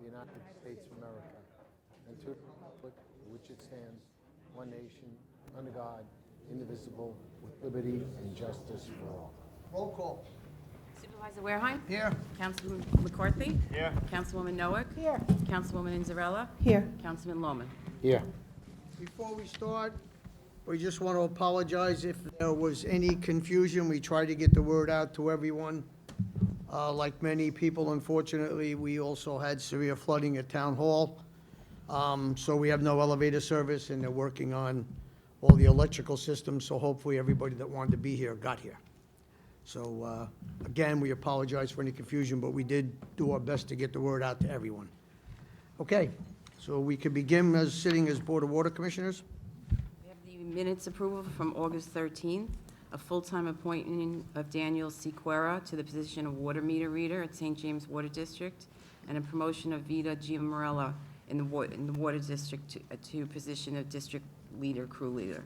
United States of America, and to the republic for which it stands, one nation, under God, indivisible, with liberty and justice for all. Roll call. Supervisor Wareheim? Here. Councilman McCarthy? Here. Councilwoman Noack? Here. Councilwoman Inzarella? Here. Councilman Lohman? Here. Before we start, we just want to apologize if there was any confusion. We tried to get the word out to everyone. Like many people, unfortunately, we also had severe flooding at Town Hall. So we have no elevator service, and they're working on all the electrical systems, so hopefully everybody that wanted to be here got here. So, again, we apologize for any confusion, but we did do our best to get the word out to everyone. Okay, so we could begin as sitting as Board of Water Commissioners. We have the minutes approval from August 13th, a full-time appointment of Daniel Sequeira to the position of water meter reader at St. James Water District, and a promotion of Vita Giamarella in the Water District to position of district leader, crew leader.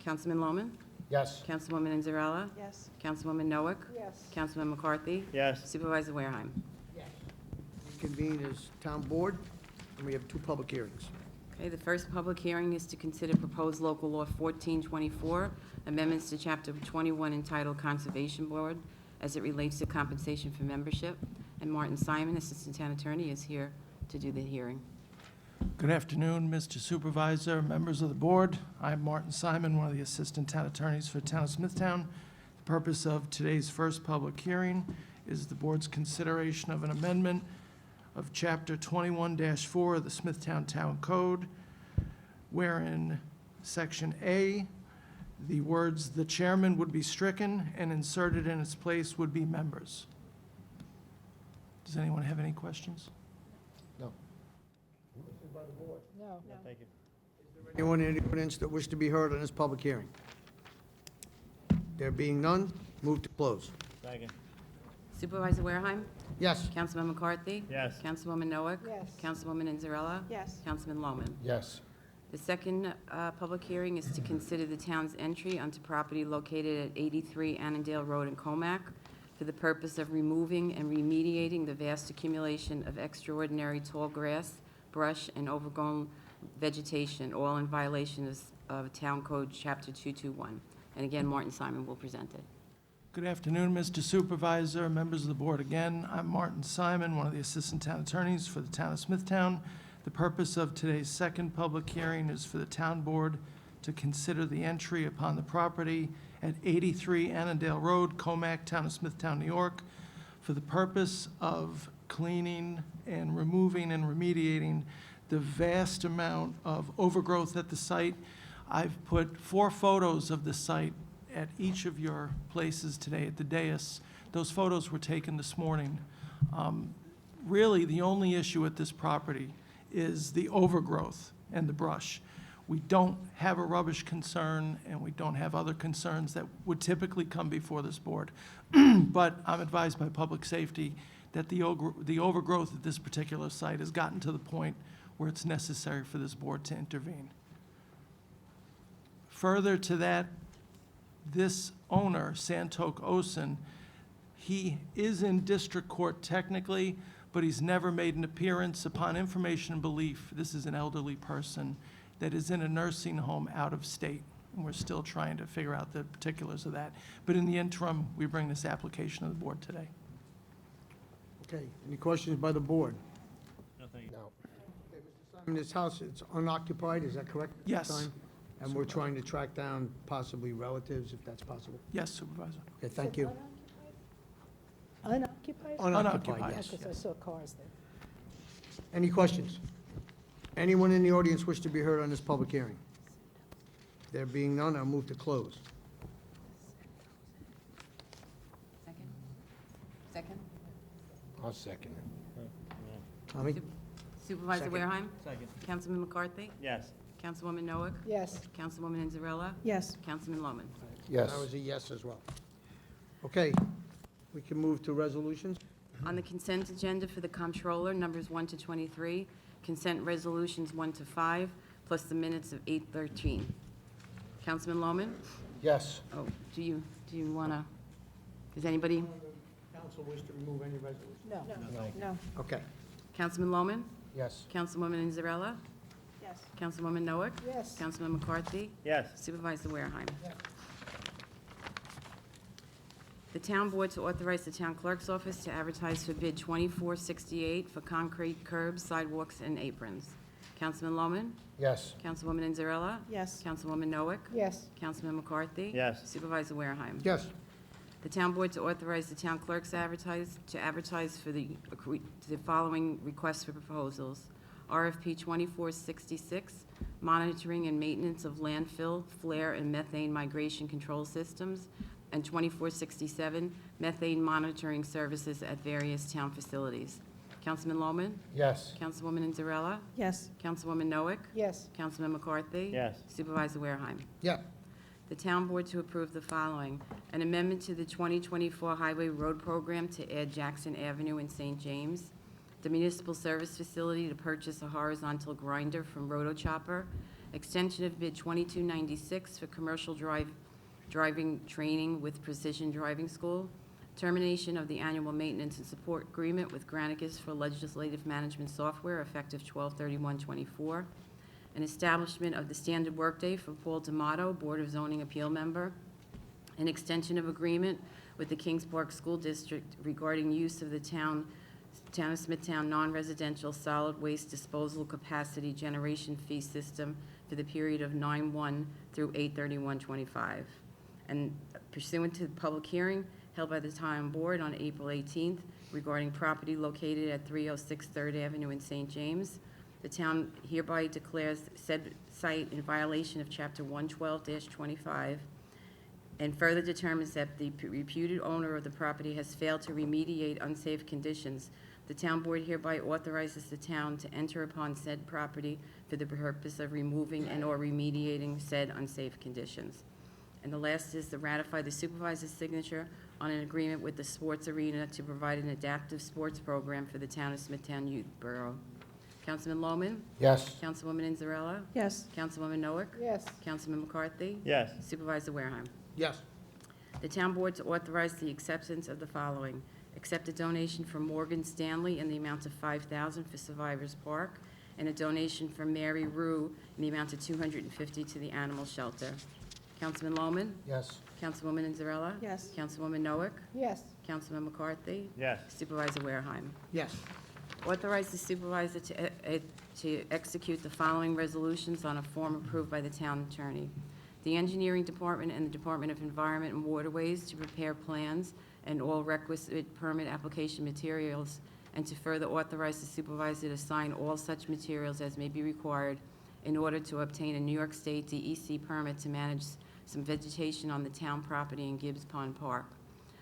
Councilman Lohman? Yes. Councilwoman Inzarella? Yes. Councilwoman Noack? Yes. Councilman McCarthy? Yes. Supervisor Wareheim? We convene as Town Board, and we have two public hearings. Okay, the first public hearing is to consider proposed local law 1424, amendments to chapter 21 entitled Conservation Board as it relates to compensation for membership. And Martin Simon, Assistant Town Attorney, is here to do the hearing. Good afternoon, Mr. Supervisor, members of the board. I'm Martin Simon, one of the Assistant Town Attorneys for the Town of Smithtown. The purpose of today's first public hearing is the board's consideration of an amendment of Chapter 21-4 of the Smithtown Town Code, wherein Section A, the words "the chairman" would be stricken, and inserted in its place would be "members." Does anyone have any questions? No. No. Thank you. Anyone in the audience that wish to be heard on this public hearing? There being none, move to close. Second. Supervisor Wareheim? Yes. Councilman McCarthy? Yes. Councilwoman Noack? Yes. Councilwoman Inzarella? Yes. Councilman Lohman? Yes. The second public hearing is to consider the town's entry onto property located at 83 Annandale Road in Comac for the purpose of removing and remediating the vast accumulation of extraordinary tall grass, brush, and overgrown vegetation, all in violation of Town Code Chapter 221. And again, Martin Simon will present it. Good afternoon, Mr. Supervisor, members of the board again. I'm Martin Simon, one of the Assistant Town Attorneys for the Town of Smithtown. The purpose of today's second public hearing is for the Town Board to consider the entry upon the property at 83 Annandale Road, Comac, Town of Smithtown, New York, for the purpose of cleaning and removing and remediating the vast amount of overgrowth at the site. I've put 4 photos of the site at each of your places today at the dais. Those photos were taken this morning. Really, the only issue at this property is the overgrowth and the brush. We don't have a rubbish concern, and we don't have other concerns that would typically come before this board. But I'm advised by public safety that the overgrowth at this particular site has gotten to the point where it's necessary for this board to intervene. Further to that, this owner, Santok Osen, he is in district court technically, but he's never made an appearance. Upon information and belief, this is an elderly person that is in a nursing home out of state. And we're still trying to figure out the particulars of that. But in the interim, we bring this application to the board today. Okay, any questions by the board? No, thank you. No. In this house, it's unoccupied, is that correct? at this Yes. time? And we're trying to track down possibly relatives, if that's possible. Yes, Supervisor. Okay, thank you. Unoccupied? Unoccupied. Yes. Because I saw cars there. Any questions? Anyone in the audience wish to be heard on this public hearing? There being none, I'll move to close. Second? Second? I'll second it. Tommy? Supervisor Second. Wareheim? Second. Councilman McCarthy? Yes. Councilwoman Noack? Yes. Councilwoman Inzarella? Yes. Councilman Lohman? Yes. I was a yes as well. Okay, we can move to resolutions. On the consent agenda for the comptroller, numbers 1 to 23, consent resolutions 1 to 5, plus the minutes of 8:13. Councilman Lohman? Yes. Oh, do you want to, does anybody? council wish to remove any resolution? No. No. No. Okay. Councilman Lohman? Yes. Councilwoman Inzarella? Yes. Councilwoman Noack? Yes. Councilman McCarthy? Yes. Supervisor Wareheim. Yes. The town board to authorize the town clerk's office to advertise for bid 2468 for concrete curbs, sidewalks, and aprons. Councilman Lohman? Yes. Councilwoman Inzarella? Yes. Councilwoman Noack? Yes. Councilman McCarthy? Yes. Supervisor Wareheim. Yes. The town board to authorize the town clerk's to advertise for the following requests for proposals. RFP 2466, monitoring and maintenance of landfill, flare, and methane migration control systems, and 2467, methane monitoring services at various town facilities. Councilman Lohman? Yes. Councilwoman Inzarella? Yes. Councilwoman Noack? Yes. Councilman McCarthy? Yes. Supervisor Wareheim. Yeah. The town board to approve the following: an amendment to the 2024 Highway Road Program to add Jackson Avenue in St. James, the municipal service facility to purchase a horizontal grinder from Rotochopper, extension of bid 2296 for commercial driving training with Precision Driving School, termination of the annual maintenance and support agreement with Granicus for legislative management software effective 12/31/24, an establishment of the standard workday for Paul D'Amato, Board of Zoning Appeal member, an extension of agreement with the Kings Park School District regarding use of the town of Smithtown non-residential solid waste disposal capacity generation fee system for the period of 9/1 through 8/31/25. And pursuant to the public hearing held by the town board on April 18th regarding property located at 306 3rd Avenue in St. James, the town hereby declares said site in violation of Chapter 112-25 and further determines that the reputed owner of the property has failed to remediate unsafe conditions. The town board hereby authorizes the town to enter upon said property for the purpose of removing and/or remediating said unsafe conditions. And the last is to ratify the supervisor's signature on an agreement with the sports arena to provide an adaptive sports program for the town of Smithtown Youth Borough. Councilman Lohman? Yes. Councilwoman Inzarella? Yes. Councilwoman Noack? Yes. Councilman McCarthy? Yes. Supervisor Wareheim. Yes. The town board to authorize the acceptance of the following: accept a donation from Morgan Stanley in the amount of $5,000 for Survivors Park, and a donation from Mary Rue in the amount of $250 to the animal shelter. Councilman Lohman? Yes. Councilwoman Inzarella? Yes. Councilwoman Noack? Yes. Councilman McCarthy? Yes. Supervisor Wareheim. Yes. Authorize the supervisor to execute the following resolutions on a form approved by the town attorney. The engineering department and the Department of Environment and Waterways to prepare plans and all requisite permit application materials, and to further authorize the supervisor to sign all such materials as may be required in order to obtain a New York State DEC permit to manage some vegetation on the town property in Gibbs Pond Park.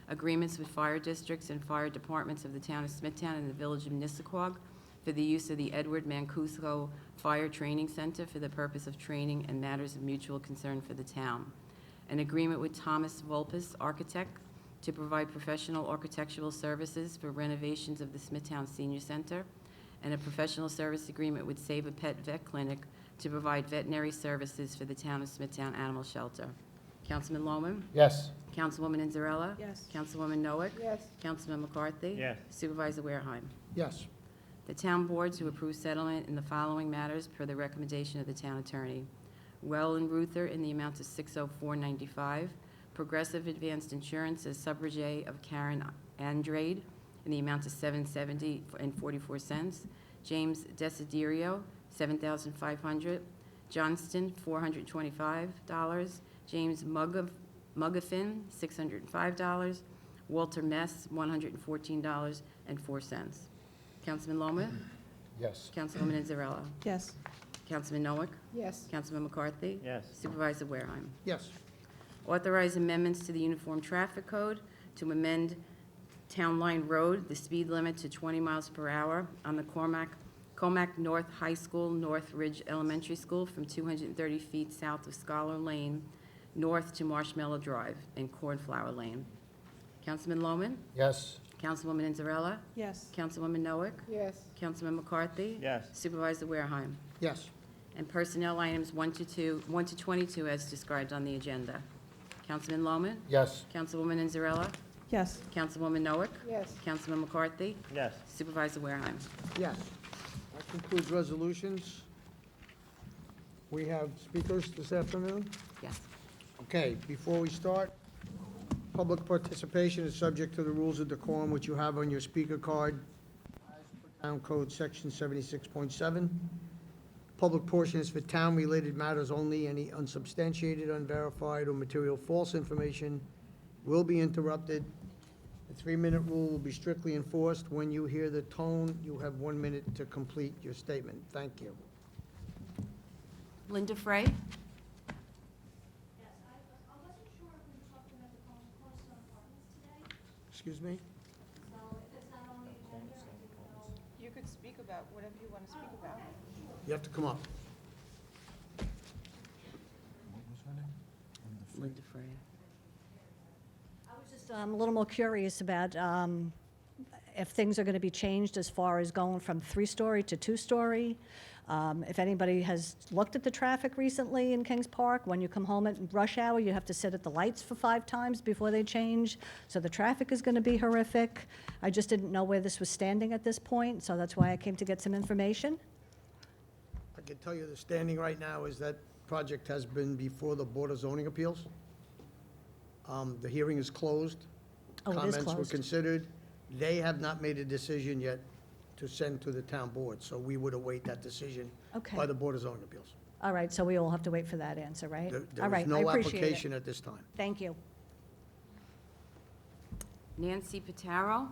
Agreements with fire districts and fire departments of the town of Smithtown and the village of Nissaquag for the use of the Edward Mancuso Fire Training Center for the purpose of training and matters of mutual concern for the town. An agreement with Thomas Volpes Architect to provide professional architectural services for renovations of the Smithtown Senior Center, and a professional service agreement with Save a Pet Vet Clinic to provide veterinary services for the town of Smithtown Animal Shelter. Councilman Lohman? Yes. Councilwoman Inzarella? Yes. Councilwoman Noack? Yes. Councilman McCarthy? Yes. Supervisor Wareheim. Yes. The town board to approve settlement in the following matters per the recommendation of the town attorney. Well and Ruther in the amount of $604.95. Progressive Advanced Insurance as subrogate of Karen Andrade in the amount of $770.44. James Desiderio, $7,500. Johnston, $425. James Muggafin, $605. Walter Mess, $114.04. Councilman Lohman? Yes. Councilwoman Inzarella? Yes. Councilman Noack? Yes. Councilman McCarthy? Yes. Supervisor Wareheim. Yes. Authorize amendments to the Uniform Traffic Code to amend Town Line Road, the speed limit to 20 miles per hour on the Comac North High School, North Ridge Elementary School from 230 feet south of Scholar Lane, north to Marshmallow Drive and Cornflower Lane. Councilman Lohman? Yes. Councilwoman Inzarella? Yes. Councilwoman Noack? Yes. Councilman McCarthy? Yes. Supervisor Wareheim. Yes. And personnel items 1 to 22 as described on the agenda. Councilman Lohman? Yes. Councilwoman Inzarella? Yes. Councilwoman Noack? Yes. Councilman McCarthy? Yes. Supervisor Wareheim. Yes. That concludes resolutions. We have speakers this afternoon? Yes. Okay, before we start, public participation is subject to the rules of decorum which you have on your speaker card. As per Town Code Section 76.7. Public portion is for town-related matters only. Any unsubstantiated, unverified, or material false information will be interrupted. The 3-minute rule will be strictly enforced. When you hear the tone, you have 1 minute to complete your statement. Thank you. Linda Frey? Yes, I wasn't sure if we were talking about the cost of apartments today, Excuse me? so if it's not on the agenda, I didn't know. You could speak about whatever you want to speak about. You have to come up. Linda Frey. I was just a little more curious about if things are going to be changed as far as going from 3-story to 2-story. If anybody has looked at the traffic recently in Kings Park, when you come home at rush hour, you have to sit at the lights for 5 times before they change. So the traffic is going to be horrific. I just didn't know where this was standing at this point, so that's why I came to get some information. I can tell you the standing right now is that project has been before the Board of Zoning Appeals. The hearing is closed. Oh, it is Comments were closed. considered. They have not made a decision yet to send to the town board, so we would await that decision Okay. by the Board of Zoning Appeals. All right, so we all have to wait for that answer, right? There All is right, I no appreciate it. application at this time. Thank you. Nancy Pataro?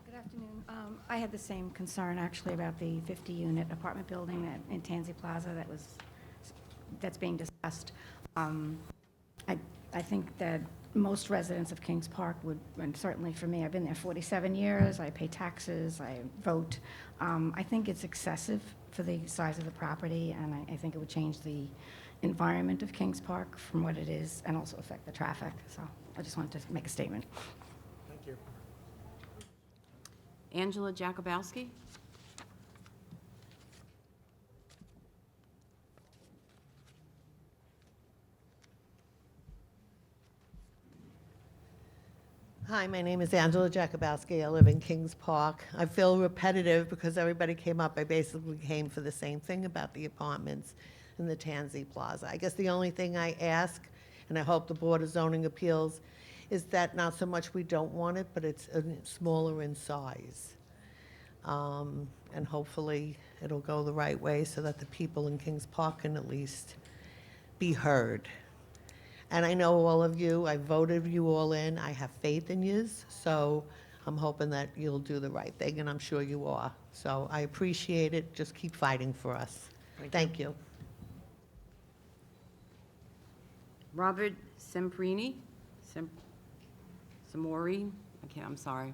Good afternoon. I had the same concern, actually, about the 50-unit apartment building in Tansy Plaza that's being discussed. I think that most residents of Kings Park would, and certainly for me, I've been there 47 years, I pay taxes, I vote. I think it's excessive for the size of the property, and I think it would change the environment of Kings Park from what it is, and also affect the traffic. So I just wanted to make a statement. Thank you. Angela Jakubowski? Hi, my name is Angela Jakubowski. I live in Kings Park. I feel repetitive because everybody came up. I basically came for the same thing about the apartments in the Tansy Plaza. I guess the only thing I ask, and I hope the Board of Zoning Appeals, is that not so much we don't want it, but it's smaller in size. And hopefully it'll go the right way so that the people in Kings Park can at least be heard. And I know all of you, I voted you all in, I have faith in yous, so I'm hoping that you'll do the right thing, and I'm sure you are. So I appreciate it, just keep fighting for us. Thank you. Robert Semprini? Samori? Okay, I'm sorry.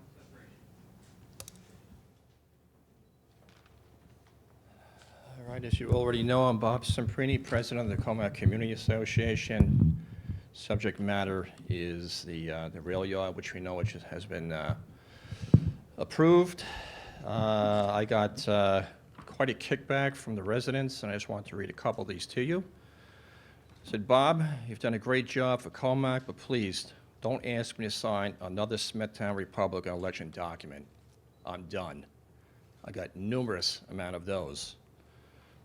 All right, as you already know, I'm Bob Semprini, President of the Comac Community Association. Subject matter is the rail yard, which we know has been approved. I got quite a kickback from the residents, and I just want to read a couple of these to you. Said, Bob, you've done a great job for Comac, but please don't ask me to sign another Smithtown Republican election document. I'm done. I got numerous amount of those.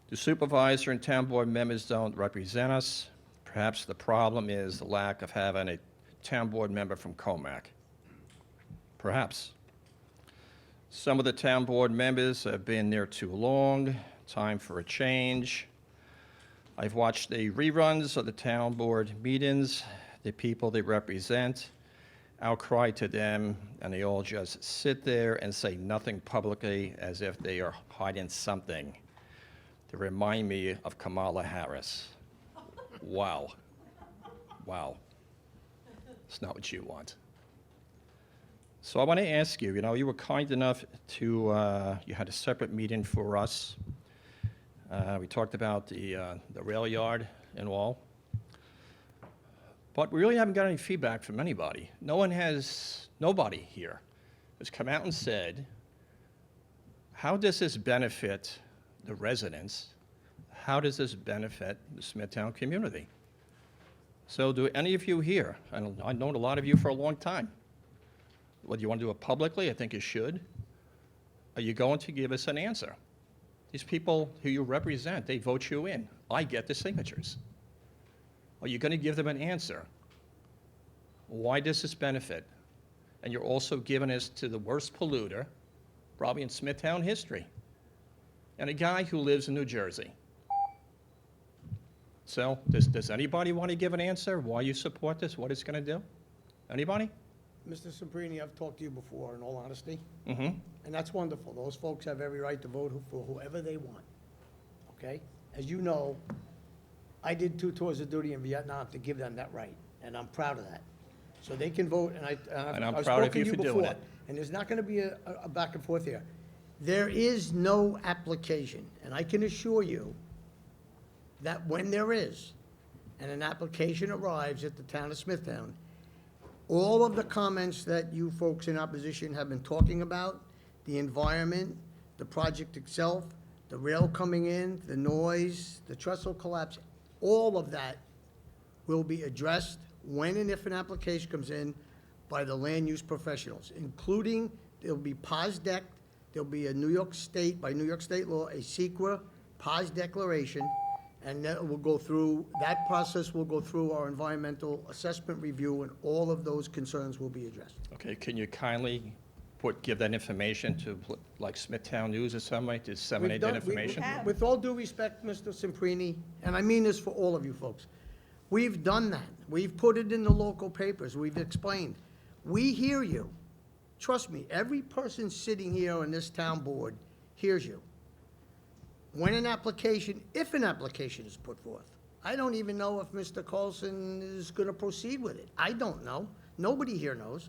The supervisor and town board members don't represent us. Perhaps the problem is the lack of having a town board member from Comac. Perhaps. Some of the town board members have been there too long. Time for a change. I've watched the reruns of the town board meetings. The people they represent, I'll cry to them, and they all just sit there and say nothing publicly as if they are hiding something. They remind me of Kamala Harris. Wow. Wow. It's not what you want. So I want to ask you, you were kind enough to, you had a separate meeting for us. We talked about the rail yard and all. But we really haven't got any feedback from anybody. Nobody here has come out and said, how does this benefit the residents? how does this benefit the Smithtown community? So do any of you here, and I've known a lot of you for a long time, whether you want to do it publicly, I think you should, are you going to give us an answer? These people who you represent, they vote you in. I get the signatures. Are you going to give them an answer? Why does this benefit? And you're also giving us to the worst polluter, probably in Smithtown history, and a guy who lives in New Jersey. So, does anybody want to give an answer why you support this, what it's going to do? Anybody? Mr. Sabrini, I've talked to you before, in all honesty, Mm-hmm. and that's wonderful. Those folks have every right to vote for whoever they want, okay? As you know, I did 2 tours of duty in Vietnam to give them that right, and I'm proud of that. So they can vote, and And I'm I've proud of spoken you to for doing before, it. and there's not gonna be a back and forth here. There is no application, and I can assure you that when there is, and an application arrives at the town of Smithtown, all of the comments that you folks in opposition have been talking about, the environment, the project itself, the rail coming in, the noise, the trestle collapse, all of that will be addressed when and if an application comes in by the land use professionals, including, there'll be POS decked, there'll be a New York State, by New York State law, a SEQA POS declaration, and that will go through, that process will go through our environmental assessment review, and all of those concerns will be addressed. Okay, can you kindly give that information to, like, Smithtown News or somebody to disseminate that information? have. With all due respect, Mr. Semprini, and I mean this for all of you folks, we've done that. We've put it in the local papers. We've explained. We hear you. Trust me, every person sitting here on this town board hears you. When an application, if an application is put forth, I don't even know if Mr. Carlson is going to proceed with it. I don't know. Nobody here knows.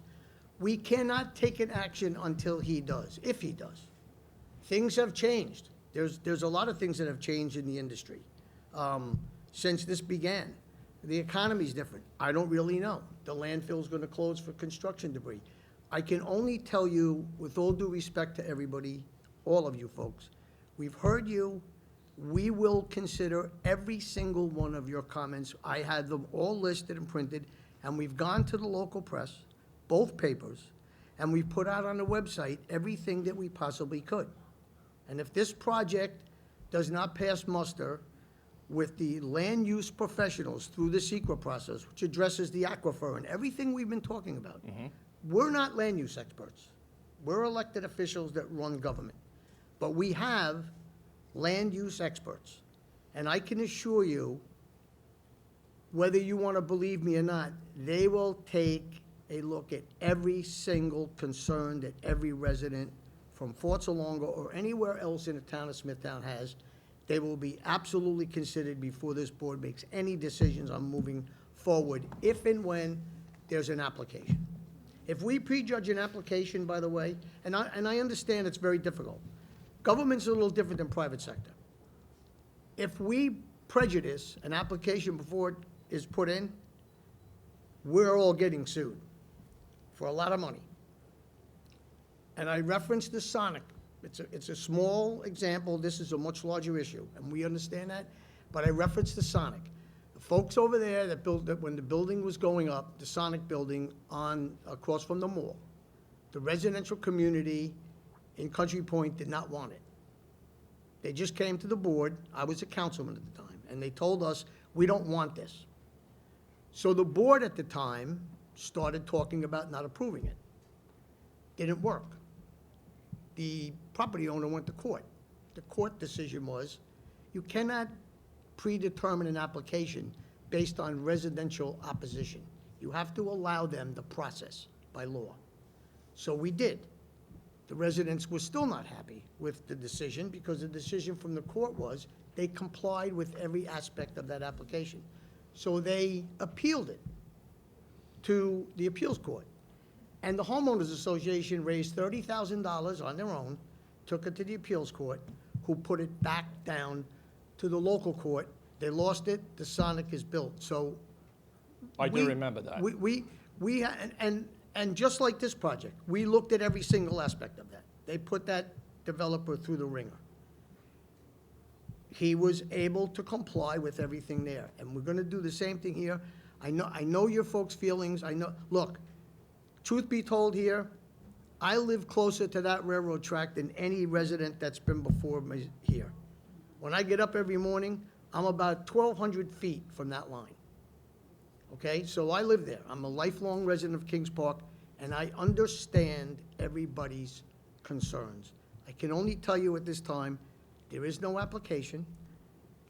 We cannot take an action until he does, if he does. Things have changed. There's a lot of things that have changed in the industry since this began. The economy's different. I don't really know. The landfill's going to close for construction debris. I can only tell you, with all due respect to everybody, all of you folks, we've heard you. We will consider every single one of your comments. I had them all listed and printed, and we've gone to the local press, both papers, and we've put out on the website everything that we possibly could. And if this project does not pass muster with the land use professionals through the SEQA process, which addresses the aquifer and everything we've been talking about, we're not land use experts. We're elected officials that run government. But we have land use experts. And I can assure you, whether you want to believe me or not, they will take a look at every single concern that every resident from Fort Salonga or anywhere else in the town of Smithtown has. They will be absolutely considered before this board makes any decisions on moving forward, if and when there's an application. If we prejudge an application, by the way, and I understand it's very difficult. Government's a little different than private sector. If we prejudice an application before it is put in, we're all getting sued for a lot of money. And I referenced the Sonic. It's a small example. This is a much larger issue, and we understand that. But I referenced the Sonic. The folks over there that built it when the building was going up, the Sonic building across from the mall, the residential community in Country Point did not want it. They just came to the board. I was a councilman at the time, and they told us, we don't want this. So the board at the time started talking about not approving it. Didn't work. The property owner went to court. The court decision was, you cannot predetermine an application based on residential opposition. You have to allow them the process by law. So we did. The residents were still not happy with the decision, because the decision from the court was they complied with every aspect of that application. So they appealed it to the appeals court. And the homeowners association raised $30,000 on their own, took it to the appeals court, who put it back down to the local court. They lost it, the Sonic is built. So I do remember that. And just like this project, we looked at every single aspect of that. They put that developer through the ringer. he was able to comply with everything there. And we're gonna do the same thing here. I know your folks' feelings, look, truth be told here, I live closer to that railroad track than any resident that's been before me here. When I get up every morning, I'm about 1,200 feet from that line. Okay, so I live there. I'm a lifelong resident of Kings Park, and I understand everybody's concerns. I can only tell you at this time, there is no application.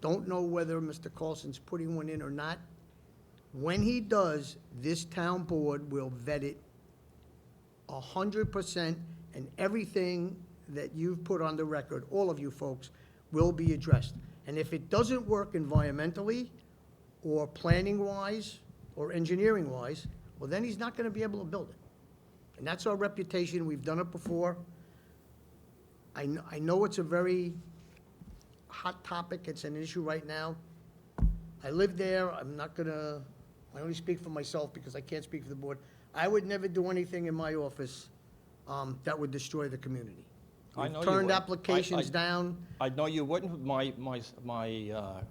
Don't know whether Mr. Carlson's putting one in or not. When he does, this town board will vet it 100%, and everything that you've put on the record, all of you folks, will be addressed. And if it doesn't work environmentally, or planning-wise, or engineering-wise, well, then he's not gonna be able to build it. And that's our reputation, we've done it before. I know it's a very hot topic, it's an issue right now. I live there, I only speak for myself because I can't speak for the board. I would never do anything in my office that would destroy the community. I We've know you turned would. applications down. I know you wouldn't. My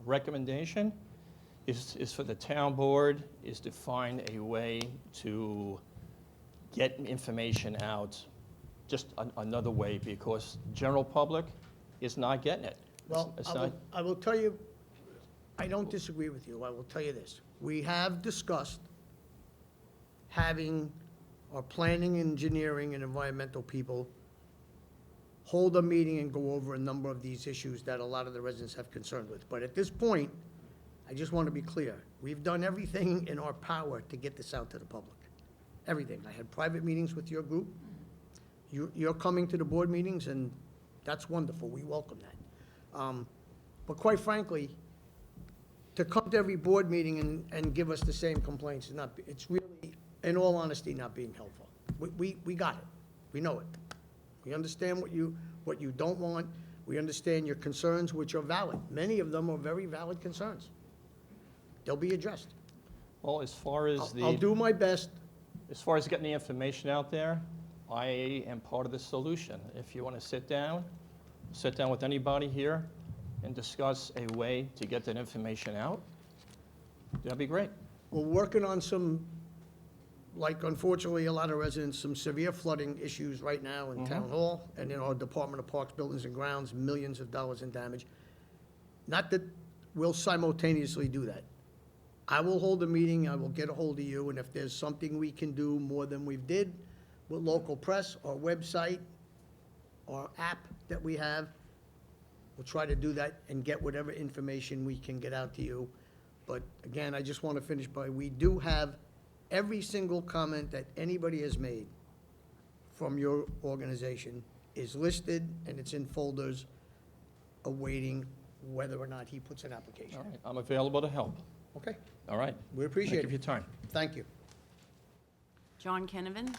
recommendation is for the town board is to find a way to get information out just another way, because general public is not getting it. Well, It's not. I will tell you, I don't disagree with you. I will tell you this. We have discussed having our planning, engineering, and environmental people hold a meeting and go over a number of these issues that a lot of the residents have concern with. But at this point, I just want to be clear. We've done everything in our power to get this out to the public. Everything. I had private meetings with your group. You're coming to the board meetings, and that's wonderful. We welcome that. But quite frankly, to come to every board meeting and give us the same complaints is not, it's really, in all honesty, not being helpful. We got it. We know it. We understand what you don't want. We understand your concerns, which are valid. Many of them are very valid concerns. They'll be addressed. Well, as far as I'll do my best. As far as getting the information out there, I am part of the solution. If you want to sit down with anybody here and discuss a way to get that information out, that'd be great. We're working on some, like unfortunately, a lot of residents, some severe flooding issues right now in Town Hall and in our Department of Parks, Buildings and Grounds, millions of dollars in damage. Not that we'll simultaneously do that. I will hold a meeting, I will get a hold of you, and if there's something we can do more than we've did with local press, our website, our app that we have, we'll try to do that and get whatever information we can get out to you. But again, I just want to finish by, we do have every single comment that anybody has made from your organization is listed, and it's in folders awaiting whether or not he puts an application. All right, I'm available to help. Okay, All right. we appreciate Thank you for your it. time. Thank you. John Kennevan?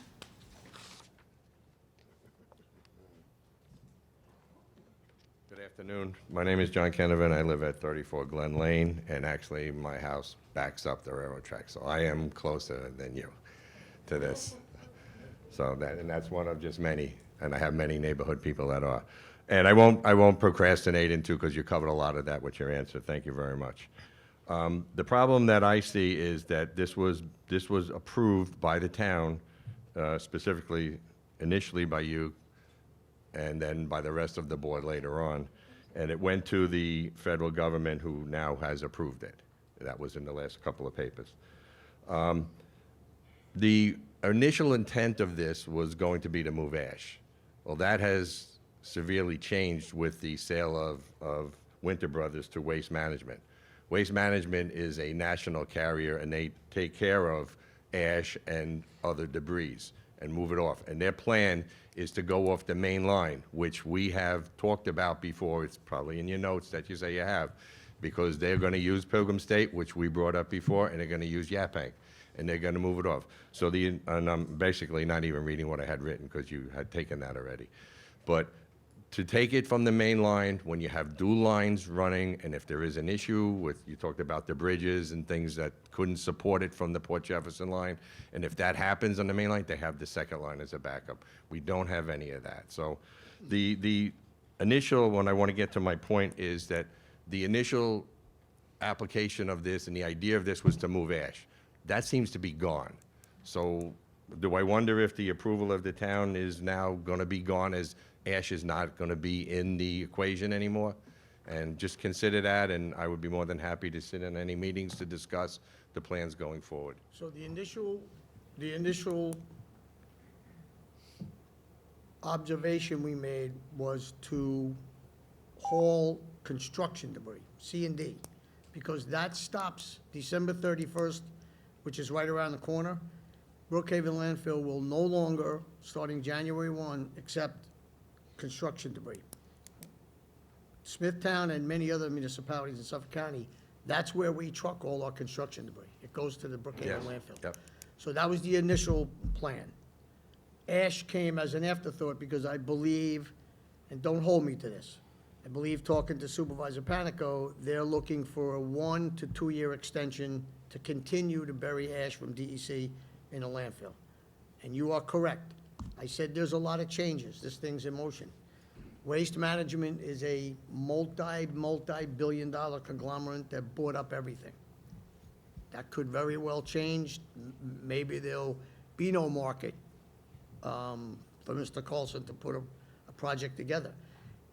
Good afternoon. My name is John Kennevan. I live at 34 Glen Lane, and actually, my house backs up the railroad track, so I am closer than you to this. So that's one of just many, and I have many neighborhood people that are. And I won't procrastinate into, because you covered a lot of that with your answer. Thank you very much. The problem that I see is that this was approved by the town, specifically, initially by you, and then by the rest of the board later on. And it went to the federal government, who now has approved it. That was in the last couple of papers. The initial intent of this was going to be to move ash. Well, that has severely changed with the sale of Winter Brothers to Waste Management. Waste Management is a national carrier, and they take care of ash and other debris and move it off. And their plan is to go off the main line, which we have talked about before. It's probably in your notes that you say you have, because they're going to use Pilgrim State, which we brought up before, and they're going to use Yaphank, and they're going to move it off. So and I'm basically not even reading what I had written, because you had taken that already. But to take it from the main line, when you have dual lines running, and if there is an issue with, you talked about the bridges and things that couldn't support it from the Port Jefferson line, and if that happens on the main line, they have the second line as a backup. We don't have any of that. So the initial, when I want to get to my point, is that the initial application of this and the idea of this was to move ash. That seems to be gone. So do I wonder if the approval of the town is now going to be gone, as ash is not going to be in the equation anymore? And just consider that, and I would be more than happy to sit in any meetings to discuss the plans going forward. So the initial observation we made was to haul construction debris, C and D, because that stops December 31st, which is right around the corner. Brookhaven landfill will no longer, starting January 1, accept construction debris. Smithtown and many other municipalities in Suffolk County, that's where we truck all our construction debris. It goes to the Brookhaven Yes, landfill. yep. So that was the initial plan. Ash came as an afterthought because I believe, and don't hold me to this, I believe talking to Supervisor Panico, they're looking for a 1 to 2 year extension to continue to bury ash from DEC in a landfill. And you are correct. I said there's a lot of changes. This thing's in motion. Waste Management is a multi-billion-dollar conglomerate that bought up everything. That could very well change. Maybe there'll be no market for Mr. Carlson to put a project together.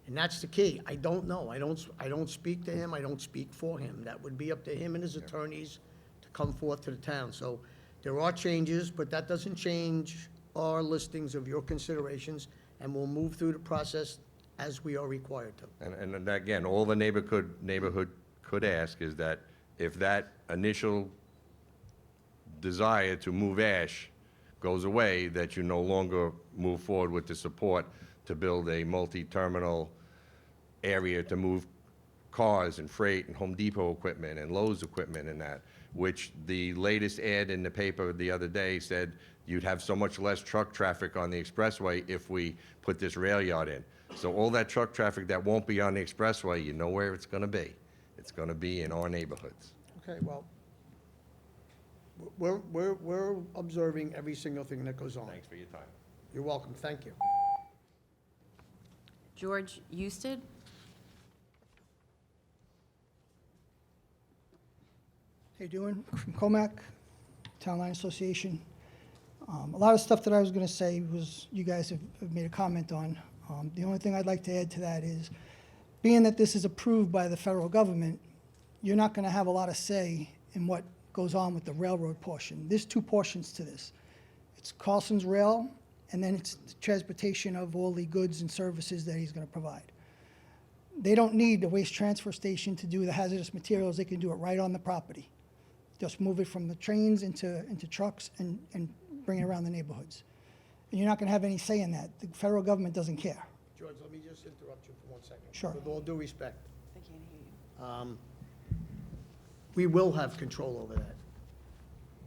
And that's the key. I don't know. I don't speak to him. I don't speak for him. That would be up to him and his attorneys to come forth to the town. So there are changes, but that doesn't change our listings of your considerations, and we'll move through the process as we are required to. And again, all the neighborhood could ask is that if that initial desire to move ash goes away, that you no longer move forward with the support to build a multi-terminal area to move cars and freight and Home Depot equipment and Lowe's equipment and that, which the latest ad in the paper the other day said you'd have so much less truck traffic on the expressway if we put this rail yard in. So all that truck traffic that won't be on the expressway, you know where it's gonna be. It's gonna be in our neighborhoods. Okay, well, we're observing every single thing that goes on. Thanks for your time. You're welcome, thank you. George Eusted? How you doing? From Comac, Town Line Association. A lot of stuff that I was going to say was, you guys have made a comment on. The only thing I'd like to add to that is, being that this is approved by the federal government, you're not going to have a lot of say in what goes on with the railroad portion. There's two portions to this. It's Carlson's Rail, and then it's the transportation of all the goods and services that he's going to provide. They don't need the waste transfer station to do the hazardous materials. They can do it right on the property. Just move it from the trains into trucks and bring it around the neighborhoods. And you're not going to have any say in that. The federal government doesn't care. George, let me just interrupt you for 1 second. Sure. With all due respect, They can't hear you. we will have control over that.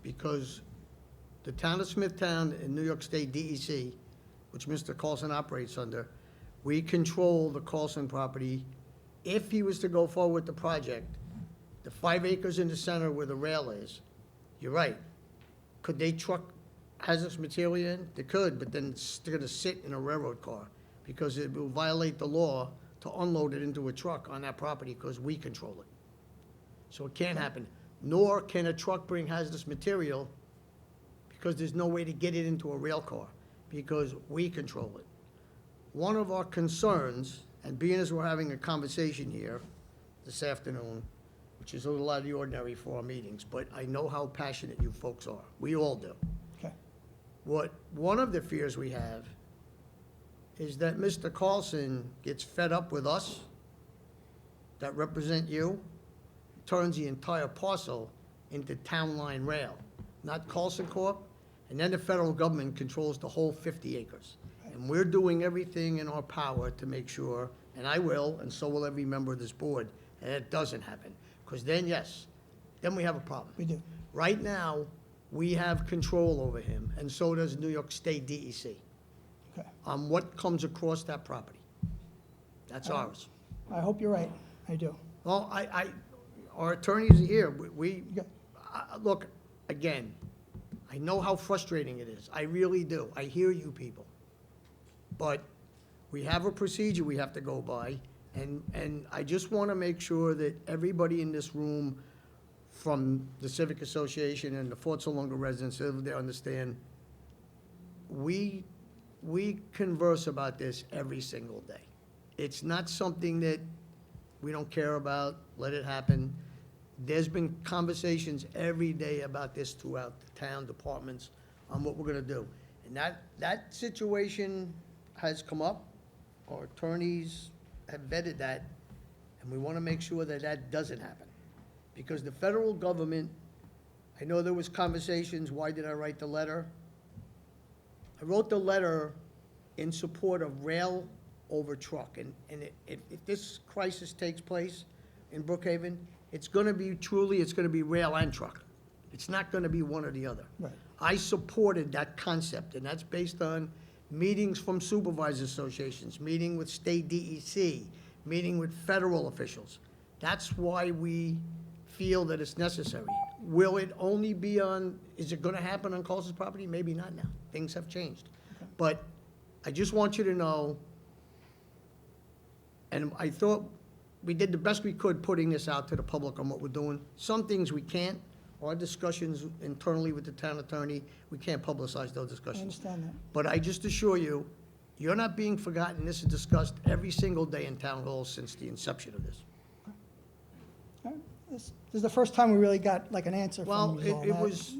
Because the town of Smithtown and New York State DEC, which Mr. Carlson operates under, we control the Carlson property. If he was to go forward with the project, the 5 acres in the center where the rail is, you're right. Could they truck hazardous material in? They could, but then they're gonna sit in a railroad car, because it will violate the law to unload it into a truck on that property, because we control it. So it can't happen. Nor can a truck bring hazardous material, because there's no way to get it into a rail car, because we control it. One of our concerns, and being as we're having a conversation here this afternoon, which is a little out of the ordinary for our meetings, but I know how passionate you folks are. We all do. Okay. One of the fears we have is that Mr. Carlson gets fed up with us that represent you, turns the entire parcel into Town Line Rail, not Carlson Corp., and then the federal government controls the whole 50 acres. And we're doing everything in our power to make sure, and I will, and so will every member of this board, that it doesn't happen. Because then, yes, then we have a problem. We do. Right now, we have control over him, and so does New York State DEC, Okay. on what comes across that property. That's ours. I hope you're right. I do. Well, our attorneys are here. Yeah. Look, again, I know how frustrating it is. I really do. I hear you people. But we have a procedure we have to go by, And I just want to make sure that everybody in this room, from the Civic Association and the Fort Salonga residents, they understand, we converse about this every single day. It's not something that we don't care about, let it happen. There's been conversations every day about this throughout the town departments on what we're gonna do. And that situation has come up, our attorneys have vetted that, and we wanna make sure that that doesn't happen. Because the federal government, I know there was conversations, why did I write the letter? I wrote the letter in support of rail over truck, and if this crisis takes place in Brookhaven, it's gonna be truly, it's gonna be rail and truck. It's not gonna be one or the other. Right. I supported that concept, and that's based on meetings from supervisors associations, meeting with state DEC, meeting with federal officials. That's why we feel that it's necessary. Will it only be on, is it gonna happen on Coulter's property? Maybe not now. Things have changed. But I just want you to know, and I thought we did the best we could putting this out to the public on what we're doing. Some things we can't. Our discussions internally with the town attorney, we can't publicize those I discussions. understand that. But I just assure you, you're not being forgotten. This is discussed every single day in town hall since the inception of this. All right. This is the first time we really got like an answer Well, from you all. it was.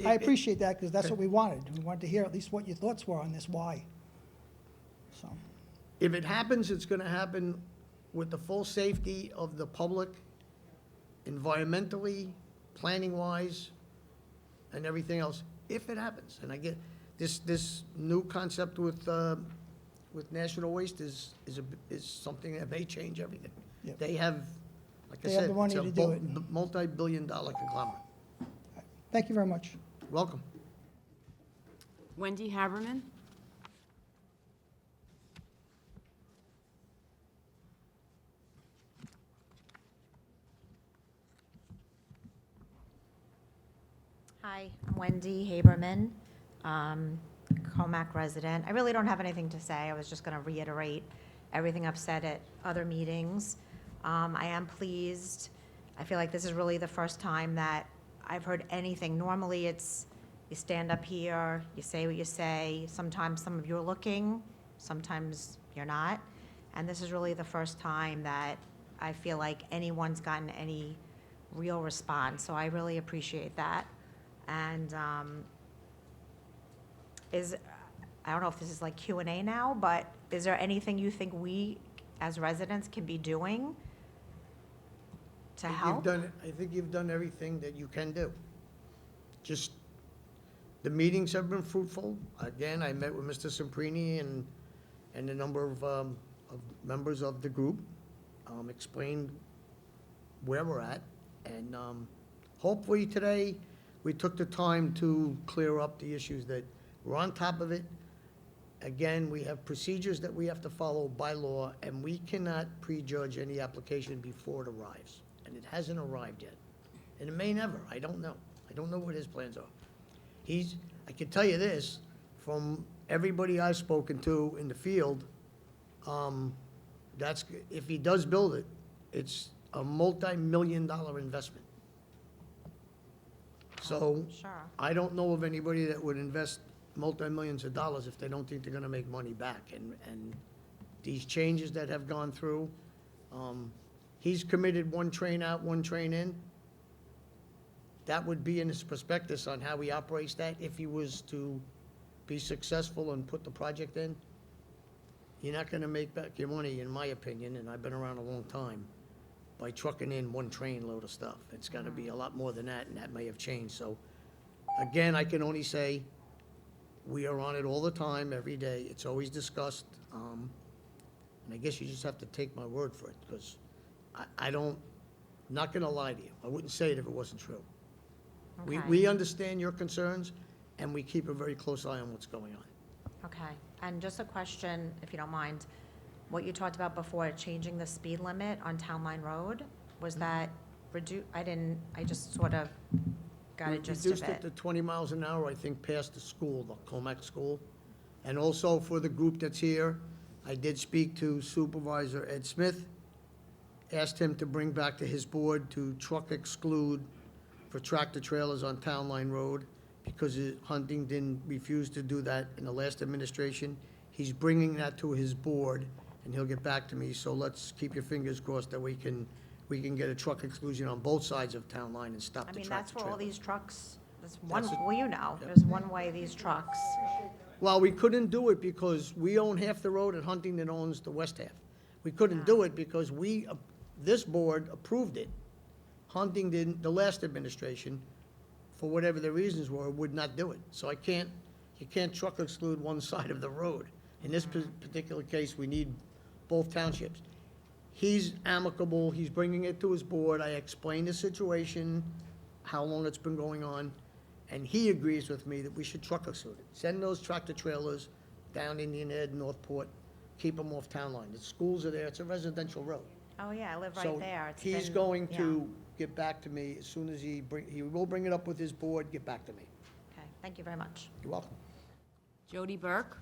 I appreciate that, because that's what we wanted. We wanted to hear at least what your thoughts were on this, why. So, If it happens, it's gonna happen with the full safety of the public, environmentally, planning-wise, and everything else, if it happens. And I get, this new concept with National Waste is something that may change everything. Yep. They have, like I They have said, the money it's a to do it. multi-billion-dollar conglomerate. thank you very much. Welcome. Wendy Haberman? Hi, I'm Wendy Haberman, Comac resident. I really don't have anything to say. I was just going to reiterate everything I've said at other meetings. I am pleased. I feel like this is really the first time that I've heard anything. Normally, it's you stand up here, you say what you say. Sometimes some of you are looking, sometimes you're not. And this is really the first time that I feel like anyone's gotten any real response. So I really appreciate that. And I don't know if this is like Q&A now, but is there anything you think we, as residents, can be doing to help? I think you've done everything that you can do. Just, the meetings have been fruitful. Again, I met with Mr. Semprini and a number of members of the group, explained where we're at, and hopefully today, we took the time to clear up the issues that we're on top of it. Again, we have procedures that we have to follow by law, and we cannot prejudge any application before it arrives. And it hasn't arrived yet. And it may never, I don't know. I don't know what his plans are. I can tell you this, from everybody I've spoken to in the field, if he does build it, it's a multi-million-dollar investment. So, Sure. I don't know of anybody that would invest multi-millions of dollars if they don't think they're gonna make money back. And these changes that have gone through, he's committed one train out, one train in. That would be in his prospectus on how he operates that if he was to be successful and put the project in. You're not gonna make back your money, in my opinion, and I've been around a long time, by trucking in one train load of stuff. It's gotta be a lot more than that, and that may have changed. So, again, I can only say, we are on it all the time, every day. It's always discussed. And I guess you just have to take my word for it, because I don't, not gonna lie to you. I wouldn't say it if it wasn't true. Okay. We understand your concerns, and we keep a very close eye on what's going on. Okay, and just a question, if you don't mind. What you talked about before, changing the speed limit on Town Line Road, was that I just sort of got a gist of Reduced it it. to 20 miles an hour, I think, past the school, the Comac School. And also for the group that's here, I did speak to Supervisor Ed Smith, asked him to bring back to his board to truck exclude for tractor trailers on Town Line Road, because Huntington refused to do that in the last administration. He's bringing that to his board, and he'll get back to me, so let's keep your fingers crossed that we can get a truck exclusion on both sides of Town Line and stop I the mean, tractor that's where trailer. all these trucks, there's one, That's it. well, you know, Yep. there's one way these trucks. Well, we couldn't do it because we own half the road and Huntington owns the west half. We couldn't do it because this board approved it. Huntington, the last administration, for whatever the reasons were, would not do it. So you can't truck exclude one side of the road. In this particular case, we need both townships. He's amicable, he's bringing it to his board, I explained the situation, how long it's been going on, and he agrees with me that we should truck exclude it. Send those tractor trailers down Indian Head, Northport, keep them off Town Line. The schools are there, it's a residential road. Oh, yeah, I live So right there. It's he's been- going yeah. to get back to me as soon as he will bring it up with his board, get back to me. Okay, thank you very much. You're welcome. Jody Burke.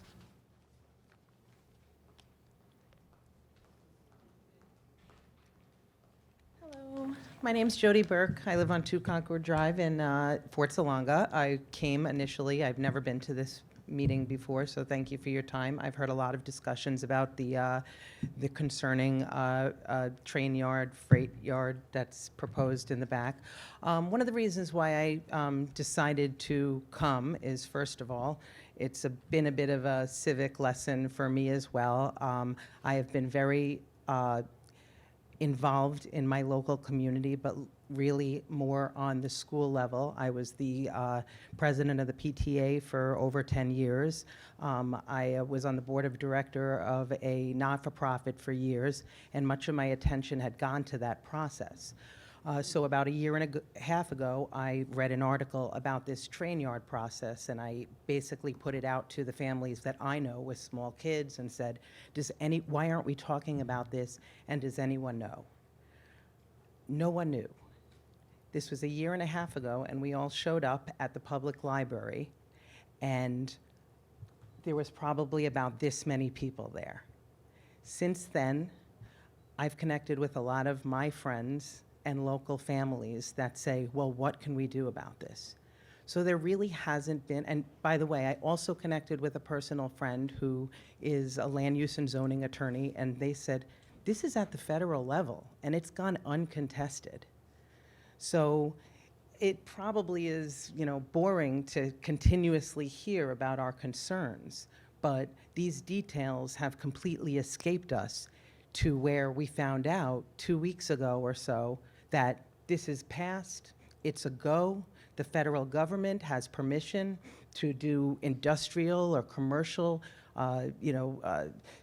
Hello, my name's Jody Burke. I live on 2 Concord Drive in Fort Salonga. I came initially, I've never been to this meeting before, so thank you for your time. I've heard a lot of discussions about the concerning train yard, freight yard that's proposed in the back. One of the reasons why I decided to come is, first of all, it's been a bit of a civic lesson for me as well. I have been very involved in my local community, but really more on the school level. I was the president of the PTA for over 10 years. I was on the board of director of a not-for-profit for years, and much of my attention had gone to that process. So about a year and a half ago, I read an article about this train yard process, and I basically put it out to the families that I know with small kids and said, why aren't we talking about this, and does anyone know? No one knew. This was a year and a half ago, and we all showed up at the public library, and there was probably about this many people there. Since then, I've connected with a lot of my friends and local families that say, well, what can we do about this? So there really hasn't been, and by the way, I also connected with a personal friend who is a land use and zoning attorney, and they said, this is at the federal level, and it's gone uncontested. So it probably is, boring to continuously hear about our concerns, but these details have completely escaped us to where we found out 2 weeks ago or so that this is passed, it's a go. The federal government has permission to do industrial or commercial,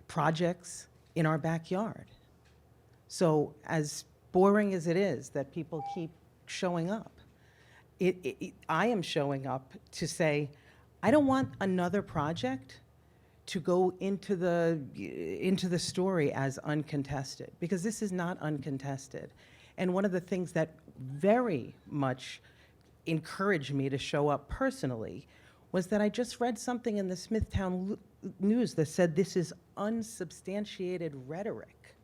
projects in our backyard. So as boring as it is that people keep showing up, I am showing up to say, I don't want another project to go into the story as uncontested, because this is not uncontested. And one of the things that very much encouraged me to show up personally was that I just read something in the Smithtown News that said this is unsubstantiated rhetoric.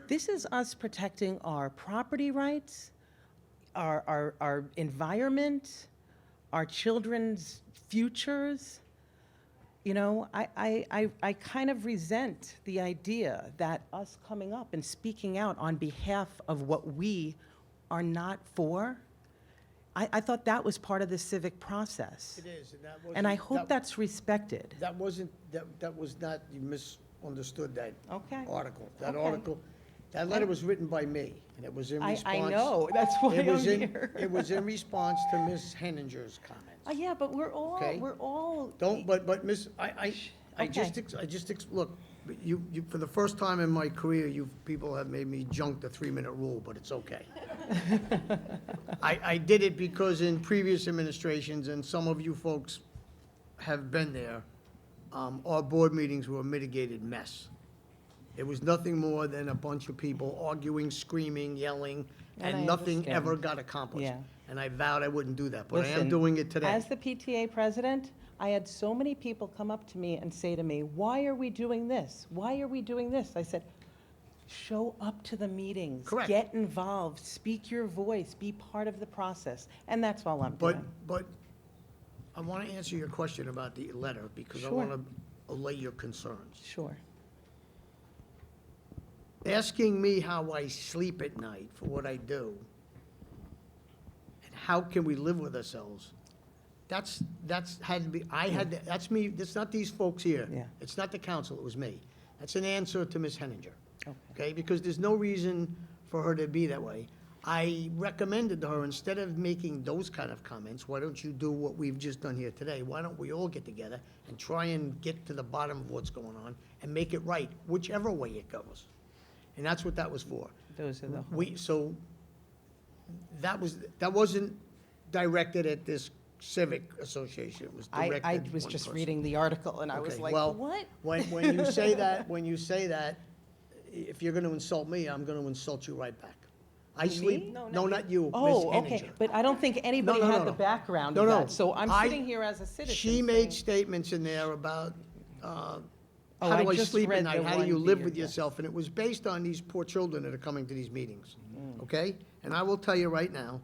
This is us protecting our property rights, our environment, our children's futures. I kind of resent the idea that us coming up and speaking out on behalf of what we are not for, I thought that was part of the civic process. It is, and that wasn't. And I hope that's respected. That wasn't, that was not, you misunderstood that Okay. article. That Okay. article, that letter was written by me, and it was in response. I know, that's why It was I'm in- here. It was in response to Ms. Henninger's comments. Yeah, but we're Okay. all. Don't, but Miss, I Okay. just, look, you, for the first time in my career, people have made me junk the 3-minute rule, but it's okay. I did it because in previous administrations, and some of you folks have been there, our board meetings were a mitigated mess. It was nothing more than a bunch of people arguing, screaming, yelling, And I and nothing understand. ever got accomplished. Yeah. And I vowed I wouldn't do that, but I am Listen, doing it today. As the PTA president, I had so many people come up to me and say to me, why are we doing this? Why are we doing this? I said, show up to the meetings. Correct. Get involved, speak your voice, be part of the process. And that's all I'm doing. But I want to answer your question about the letter, because I Sure. want to allay your concerns. Sure. Asking me how I sleep at night for what I do, and how can we live with ourselves, that's had to be, that's me, that's not these folks here. Yeah. It's not the council, it was me. That's an answer to Ms. Henninger. Okay. Okay, because there's no reason for her to be that way. I recommended to her, instead of making those kind of comments, why don't you do what we've just done here today? Why don't we all get together and try and get to the bottom of what's going on and make it right, whichever way it goes? And that's what that was for. Those are the. So that wasn't directed at this civic association. It was directed I at was one just person. reading the article and I was Okay, like, well, what? When you say that, if you're gonna insult me, I'm gonna insult you right back. I Me? sleep, No, no, not you, Ms. Oh, okay, Henninger. but I don't think anybody no, had no, the no. background No, of no. that, so I'm I- sitting here as a citizen. She made saying- statements in there about, Oh, how do I I just sleep at read night? the How do one you live via- with yeah. yourself? And it was based on these poor children that are coming to these meetings, Mm. okay? And I will tell you right now,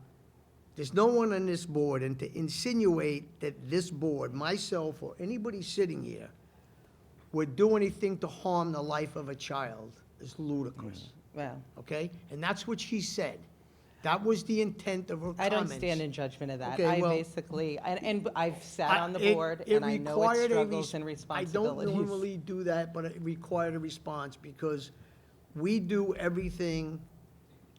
there's no one on this board, and to insinuate that this board, myself, or anybody sitting here, would do anything to harm the life of a child is ludicrous, Well, okay? And that's what she said. That was the intent of her I comments. don't stand in judgment of that. Okay, I well- basically, and I've sat I- on the it- board, it and I know required its a struggles res- and I responsibilities. don't normally do that, but it required a response, because we do everything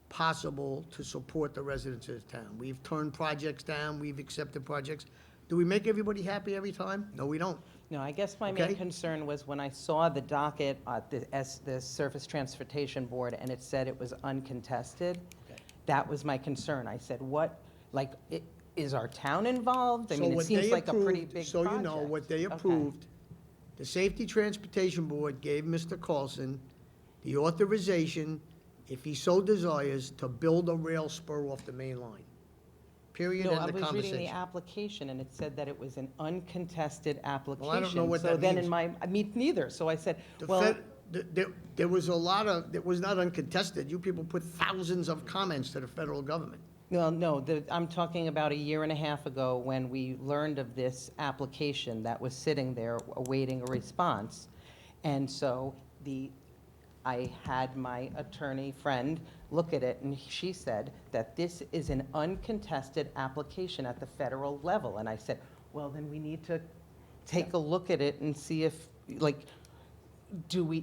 possible to support the residents of the town. We've turned projects down, we've accepted projects. Do we make everybody happy every time? No, we don't. No, I guess my Okay. main concern was when I saw the docket at the Surface Transportation Board, and it said it was uncontested. That was my concern. I said, what, like, is our town involved? I So mean, it what seems they like a pretty approved- big So project. you know, what they Okay. approved, the Safety Transportation Board gave Mr. Carlson the authorization, if he so desires, to build a rail spur off the main line. Period, No, end I of was reading the conversation. application, and it said that it was an uncontested application. Well, I don't know what So that then means. in my, me neither, so I said, The well, Fed- there was a lot of, it was not uncontested. You people put thousands of comments to the federal government. well, no, I'm talking about a year and a half ago when we learned of this application that was sitting there awaiting a response. And so I had my attorney friend look at it, and she said that this is an uncontested application at the federal level. And I said, well, then we need to take a look at it and see if, like,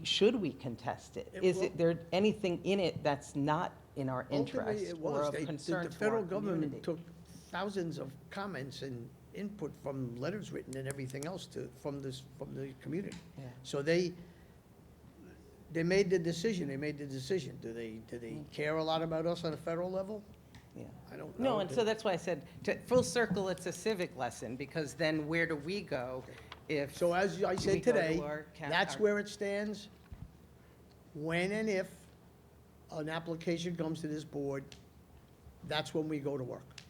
should we contest it? It Is will- it, there anything in it that's not in our Ultimately, interest it or was. of concern The to our federal government community? took thousands of comments and input from letters written and everything else from the community. Yeah. So they made the decision, Do they care a lot about us on a federal level? Yeah. I don't know. No, and so that's why I said, full circle, it's a civic lesson, because then where do we go if? So as I we said go to today, our that's where it stands. When and if an application comes to this board, that's when we go to work.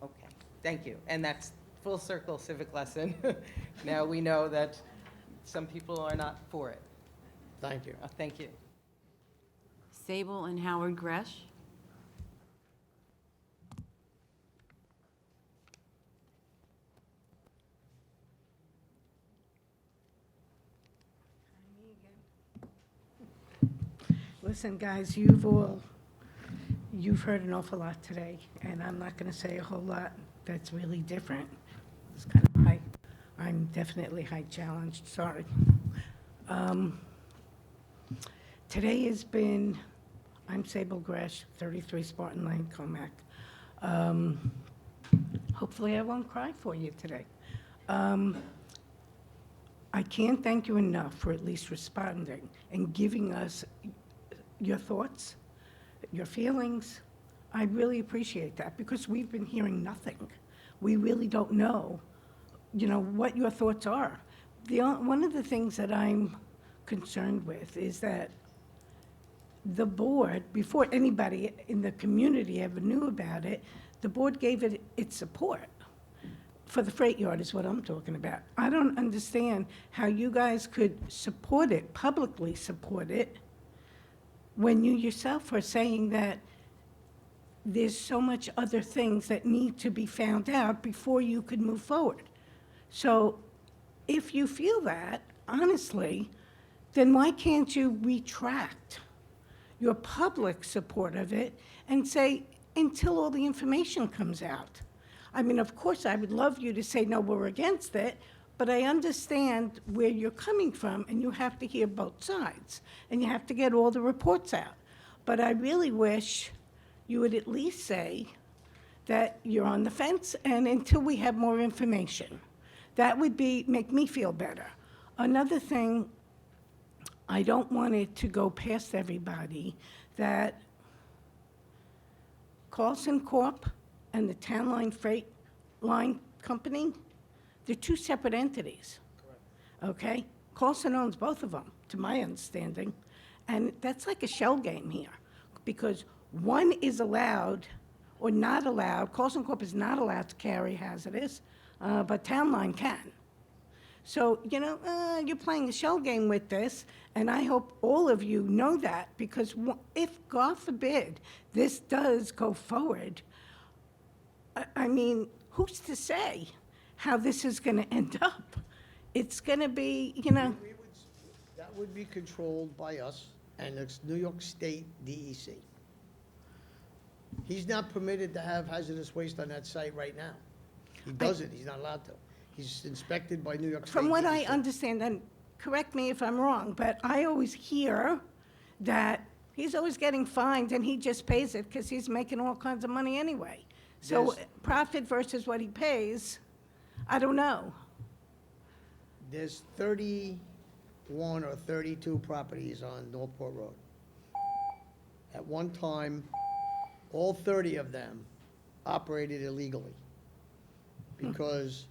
Okay, thank you. And that's full circle civic lesson. Now we know that some people are not for it. Thank you. Thank you. Sable and Howard Gresh. Listen, guys, you've heard an awful lot today, and I'm not going to say a whole lot that's really different. It's kind of high. I'm definitely high challenged, sorry. Today has been, I'm Sable Gresh, 33 Spartan Lane, Comac. Hopefully I won't cry for you today. I can't thank you enough for at least responding and giving us your thoughts, your feelings. I really appreciate that, because we've been hearing nothing. We really don't know, what your thoughts are. One of the things that I'm concerned with is that the board, before anybody in the community ever knew about it, the board gave it its support. for the freight yard is what I'm talking about. I don't understand how you guys could support it, publicly support it, when you yourself are saying that there's so much other things that need to be found out before you could move forward. So if you feel that, honestly, then why can't you retract your public support of it and say, until all the information comes out? I mean, of course, I would love you to say, no, we're against it, but I understand where you're coming from, and you have to hear both sides, and you have to get all the reports out. But I really wish you would at least say that you're on the fence, and until we have more information. That would make me feel better. Another thing, I don't want it to go past everybody, that Carlson Corp. And the Town Line Freight Line Company, they're two separate entities. Okay? Carlson owns both of them, to my understanding. And that's like a shell game here, because one is allowed or not allowed. Carlson Corp. Is not allowed to carry hazardous, but Town Line can. So, you're playing a shell game with this, and I hope all of you know that, because if, God forbid, this does go forward, I mean, who's to say how this is going to end up? It's going to be, That would be controlled by us and it's New York State DEC. He's not permitted to have hazardous waste on that site right now. He doesn't, he's not allowed to. He's inspected by New York State. From what I DEC. understand, and correct me if I'm wrong, but I always hear that he's always getting fined and he just pays it because he's making all kinds of money anyway. So There's- profit versus what he pays, I don't know. There's 31 or 32 properties on Northport Road. At one time, all 30 of them operated illegally. Because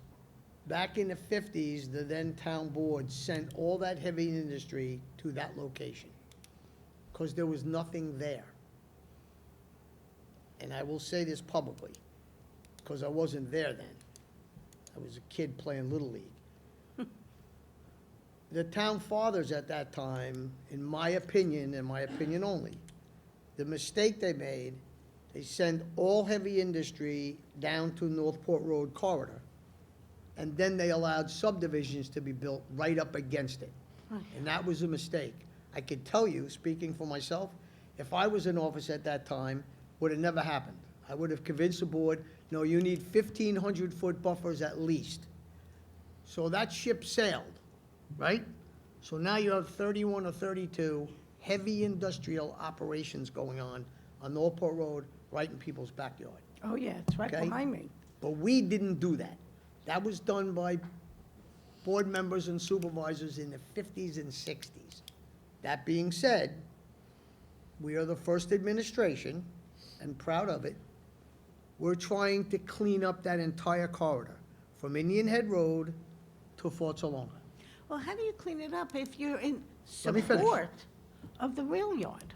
back in the 50s, the then town board sent all that heavy industry to that location. Because there was nothing there. And I will say this publicly, because I wasn't there then. I was a kid playing Little League. The town fathers at that time, in my opinion, and my opinion only, the mistake they made, they sent all heavy industry down to Northport Road corridor, and then they allowed subdivisions to be built right up against it. And that was a mistake. I could tell you, speaking for myself, if I was in office at that time, would have never happened. I would have convinced the board, no, you need 1,500-foot buffers at least. So that ship sailed, right? So now you have 31 or 32 heavy industrial operations going on Northport Road, right in people's backyard. Oh, yeah, it's right Okay. behind me. But we didn't do that. That was done by board members and supervisors in the 50s and 60s. That being said, we are the first administration, and proud of it. We're trying to clean up that entire corridor, from Indian Head Road to Fort Salona. Well, how do you clean it up if you're in Let me finish. support of the rail yard?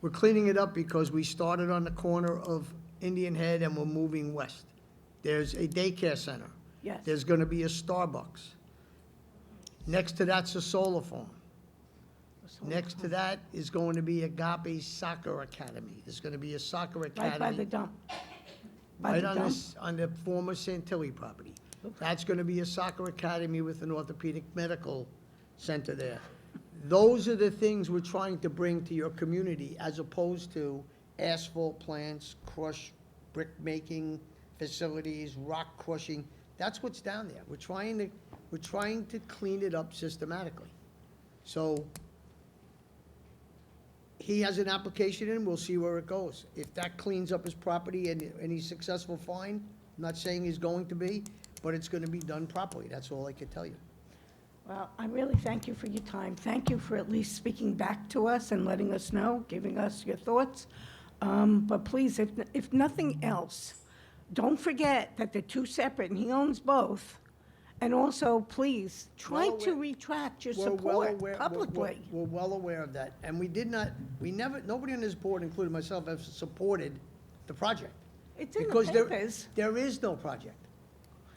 We're cleaning it up because we started on the corner of Indian Head and we're moving west. There's a daycare center. Yes. There's gonna be a Starbucks. Next to that's a solar farm. Next to that is going to be Agape Soccer Academy. There's gonna be a soccer academy. Right by the dump. By Right the on dump? this, on the former Santilli property. That's gonna be a soccer academy with an orthopedic medical center there. Those are the things we're trying to bring to your community, as opposed to asphalt plants, brick making facilities, rock crushing. That's what's down there. We're trying to clean it up systematically. So, he has an application in, we'll see where it goes. If that cleans up his property and he's successful, fine. I'm not saying he's going to be, but it's gonna be done properly. That's all I can tell you. Well, I really thank you for your time. Thank you for at least speaking back to us and letting us know, giving us your thoughts. But please, if nothing else, don't forget that they're two separate, and he owns both. And also, please, try Well to aware- retract your We're well support aware- publicly. We're well aware of that, and we never, nobody on this board, including myself, has supported the project. It's in the Because papers. there is no project.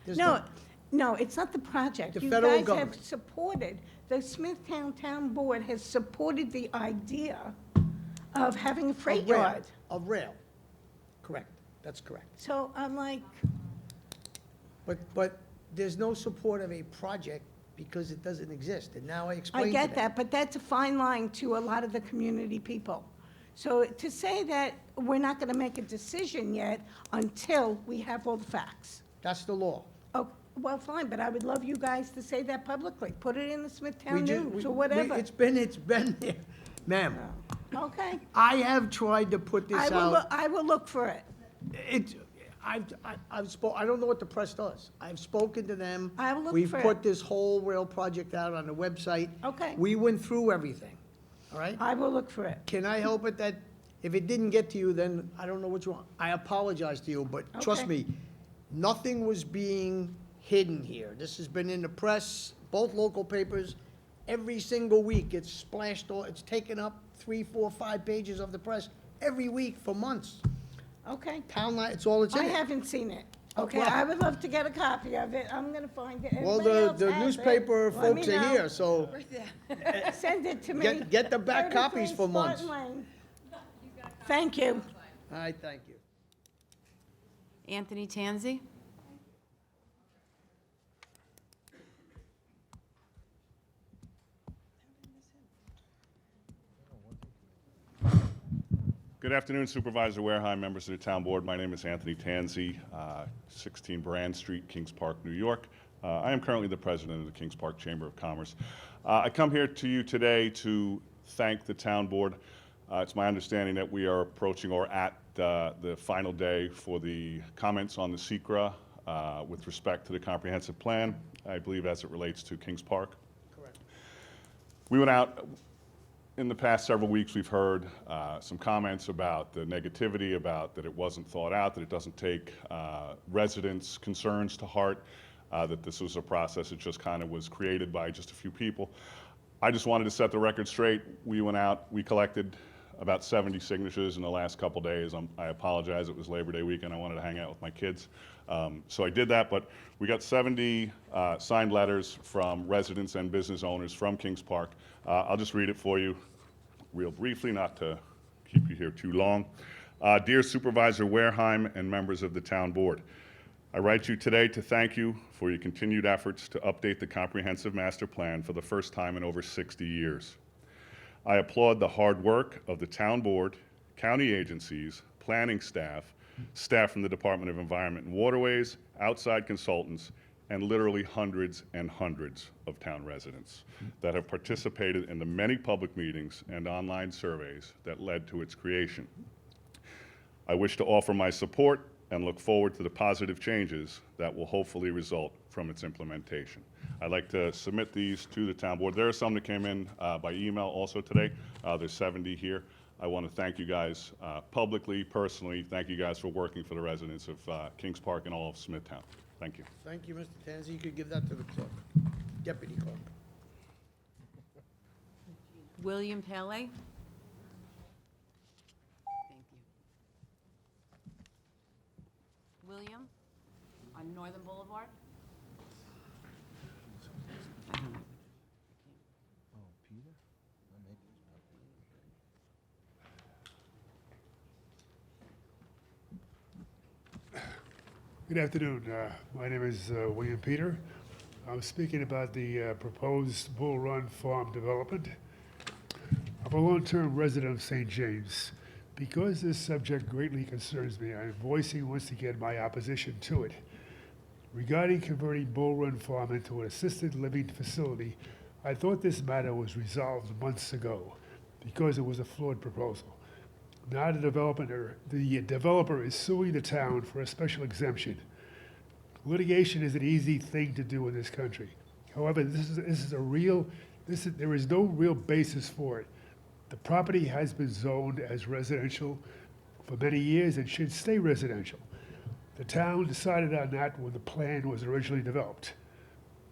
There's No, it's not the project. The You federal guys have government. supported, the Smithtown Town Board has supported the idea of having a freight Of rail. yard. Of rail. Correct. That's correct. So I'm like, But there's no support of a project because it doesn't exist, and now I I explained to get them. that, but that's a fine line to a lot of the community people. So to say that we're not going to make a decision yet until we have all the facts. That's the law. Oh, well, fine, but I would love you guys to say that publicly. Put it in the Smithtown We ju- News we- or whatever. It's been there. Ma'am, Okay. I have tried to put this out. I will look for it. I don't know what the press does. I've spoken to them. I will look We've for put it. this whole rail project out on the website. Okay. We went through everything, all right? I will look for it. Can I help it that, if it didn't get to you, then I don't know what's wrong. I apologize to you, but trust Okay. me, nothing was being hidden here. This has been in the press, both local papers, every single week. It's splashed, it's taken up 3, 4, 5 pages of the press every week for months. Okay. Town line, it's all that's in I it. haven't seen it. Oh, Okay, well- I would love to get a copy of it. I'm gonna find it. Well, Everybody else the has it. newspaper Let me folks are know. here, so Send it to me. Get the back 33 copies for months. Spartan Lane. Thank you. all right, thank you. Anthony Tanzi? Good afternoon, Supervisor Wareheim, members of the Town Board. My name is Anthony Tanzi, 16 Brand Street, Kings Park, New York. I am currently the president of the Kings Park Chamber of Commerce. I come here to you today to thank the Town Board. It's my understanding that we are approaching or at the final day for the comments on the SECRA with respect to the comprehensive plan, I believe as it relates to Kings Park. Correct. We went out. In the past several weeks, we've heard some comments about the negativity, about that it wasn't thought out, that it doesn't take residents' concerns to heart, that this was a process that just kind of was created by just a few people. I just wanted to set the record straight. We went out, we collected about 70 signatures in the last couple days. I apologize, it was Labor Day weekend. I wanted to hang out with my kids. So I did that, but we got 70 signed letters from residents and business owners from Kings Park. I'll just read it for you real briefly, not to keep you here too long. Dear Supervisor Wareheim and members of the Town Board, I write you today to thank you for your continued efforts to update the comprehensive master plan for the first time in over 60 years. I applaud the hard work of the Town Board, county agencies, planning staff, staff from the Department of Environment and Waterways, outside consultants, and literally hundreds and hundreds of town residents that have participated in the many public meetings and online surveys that led to its creation. I wish to offer my support and look forward to the positive changes that will hopefully result from its implementation. I'd like to submit these to the Town Board. There are some that came in by email also today. There's 70 here. I want to thank you guys publicly, personally. Thank you guys for working for the residents of Kings Park and all of Smithtown. Thank you. Thank you, Mr. Tanzi. You could give that to the clerk, deputy clerk. William Pele? Thank you. William, on Northern Boulevard? I don't know. Good afternoon. My name is William Peter. I'm speaking about the proposed Bull Run Farm development. I'm a long-term resident of St. James. Because this subject greatly concerns me, I'm voicing once again my opposition to it. Regarding converting Bull Run Farm into an assisted living facility, I thought this matter was resolved months ago because it was a flawed proposal. Now the developer is suing the town for a special exemption. Litigation is an easy thing to do in this country. However, there is no real basis for it. The property has been zoned as residential for many years and should stay residential. The town decided on that when the plan was originally developed.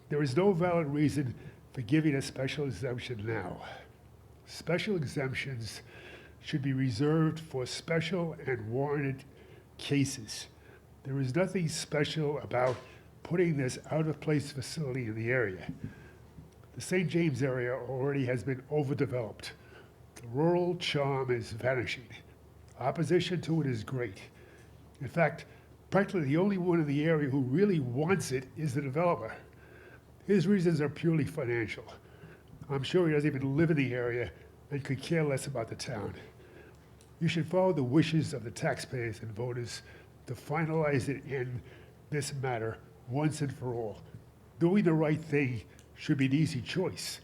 There is no valid reason for giving a special exemption now. Special exemptions should be reserved for special and warranted cases. There is nothing special about putting this out-of-place facility in the area. The St. James area already has been overdeveloped. The rural charm is vanishing. Opposition to it is great. In fact, practically the only one in the area who really wants it is the developer. His reasons are purely financial. I'm sure he doesn't even live in the area and could care less about the town. You should follow the wishes of the taxpayers and voters to finalize it in this matter once and for all. Doing the right thing should be an easy choice.